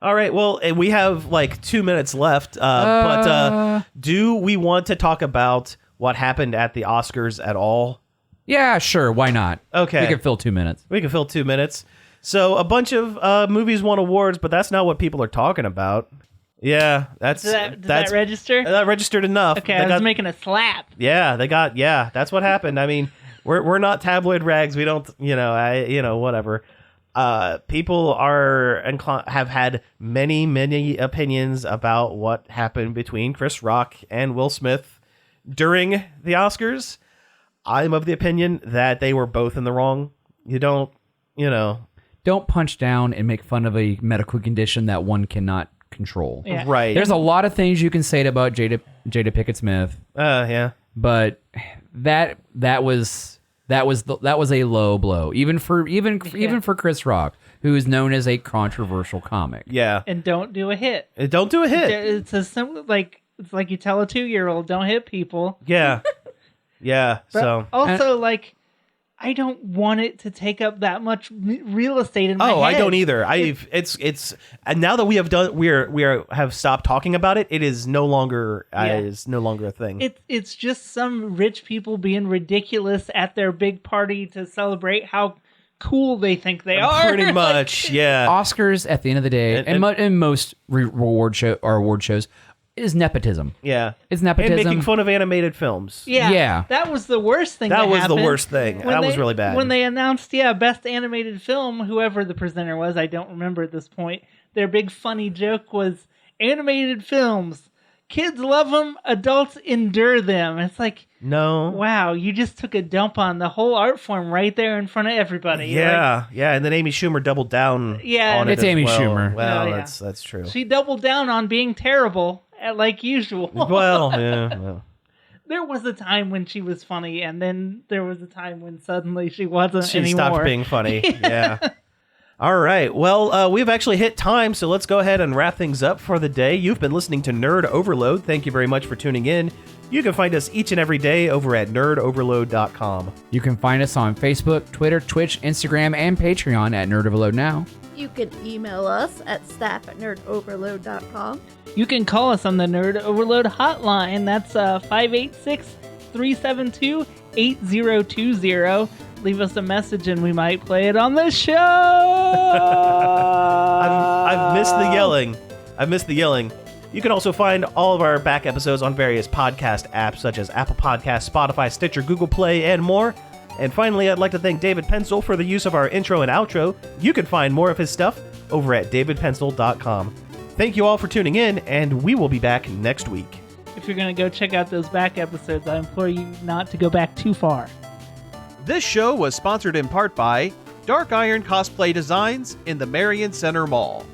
S1: All right, well, we have like 2 minutes left, but do we want to talk about what happened at the Oscars at all?
S3: Yeah, sure, why not?
S1: Okay.
S3: We can fill 2 minutes.
S1: We can fill 2 minutes. So a bunch of movies won awards, but that's not what people are talking about. Yeah,
S2: does that register?
S1: That registered enough.
S2: Okay, I was making a slap.
S1: Yeah, that's what happened. I mean, we're not tabloid rags. We don't, whatever. People have had many opinions about what happened between Chris Rock and Will Smith during the Oscars. I'm of the opinion that they were both in the wrong.
S3: Don't punch down and make fun of a medical condition that one cannot control.
S2: Yeah.
S1: Right.
S3: There's a lot of things you can say about Jada Pinkett Smith.
S1: Yeah.
S3: But that was a low blow, even for Chris Rock, who is known as a controversial comic.
S1: Yeah.
S2: And don't do a hit.
S1: Don't do a hit.
S2: It's a simple it's like you tell a 2-year-old don't hit people.
S1: Yeah. Yeah.
S2: But
S1: so
S2: also I don't want it to take up that much real estate in my head.
S1: I don't either. It's and now that we have stopped talking about it, it is no longer a thing.
S2: It's just some rich people being ridiculous at their big party to celebrate how cool they think they are.
S1: Pretty much, yeah.
S3: Oscars at the end of the day, and most award shows. Is nepotism.
S1: Yeah.
S3: It's nepotism.
S1: And making fun of animated films.
S2: Yeah. That was the worst thing that
S1: was
S2: happened.
S1: The worst thing. That was really bad.
S2: When they announced, best animated film, whoever the presenter was, I don't remember at this point, their big funny joke was, animated films, kids love them, adults endure them. It's like,
S1: no.
S2: Wow, you just took a dump on the whole art form right there in front of everybody.
S1: Yeah, and then Amy Schumer doubled down on it.
S3: It's Amy Schumer.
S1: Well, that's true.
S2: She doubled down on being terrible. Like usual.
S1: Well, yeah.
S2: There was a time when she was funny, and then there was a time when suddenly she wasn't
S1: She
S2: anymore.
S1: stopped being funny. Yeah. All right. Well, we've actually hit time, so let's go ahead and wrap things up for the day. You've been listening to Nerd Overload. Thank you very much for tuning in. You can find us each and every day over at nerdoverload.com.
S3: You can find us on Facebook, Twitter, Twitch, Instagram, and Patreon at Nerd Overload Now.
S4: You can email us at staff@nerdoverload.com.
S2: You can call us on the Nerd Overload hotline. That's 586-372-8020. Leave us a message and we might play it on the show.
S1: I've missed the yelling. You can also find all of our back episodes on various podcast apps such as Apple Podcasts, Spotify, Stitcher, Google Play, and more. And finally, I'd like to thank David Pencil for the use of our intro and outro. You can find more of his stuff over at davidpencil.com. Thank you all for tuning in, and we will be back next week.
S2: If you're going to go check out those back episodes, I implore you not to go back too far.
S7: This show was sponsored in part by Dark Iron Cosplay Designs in the Marion Center Mall.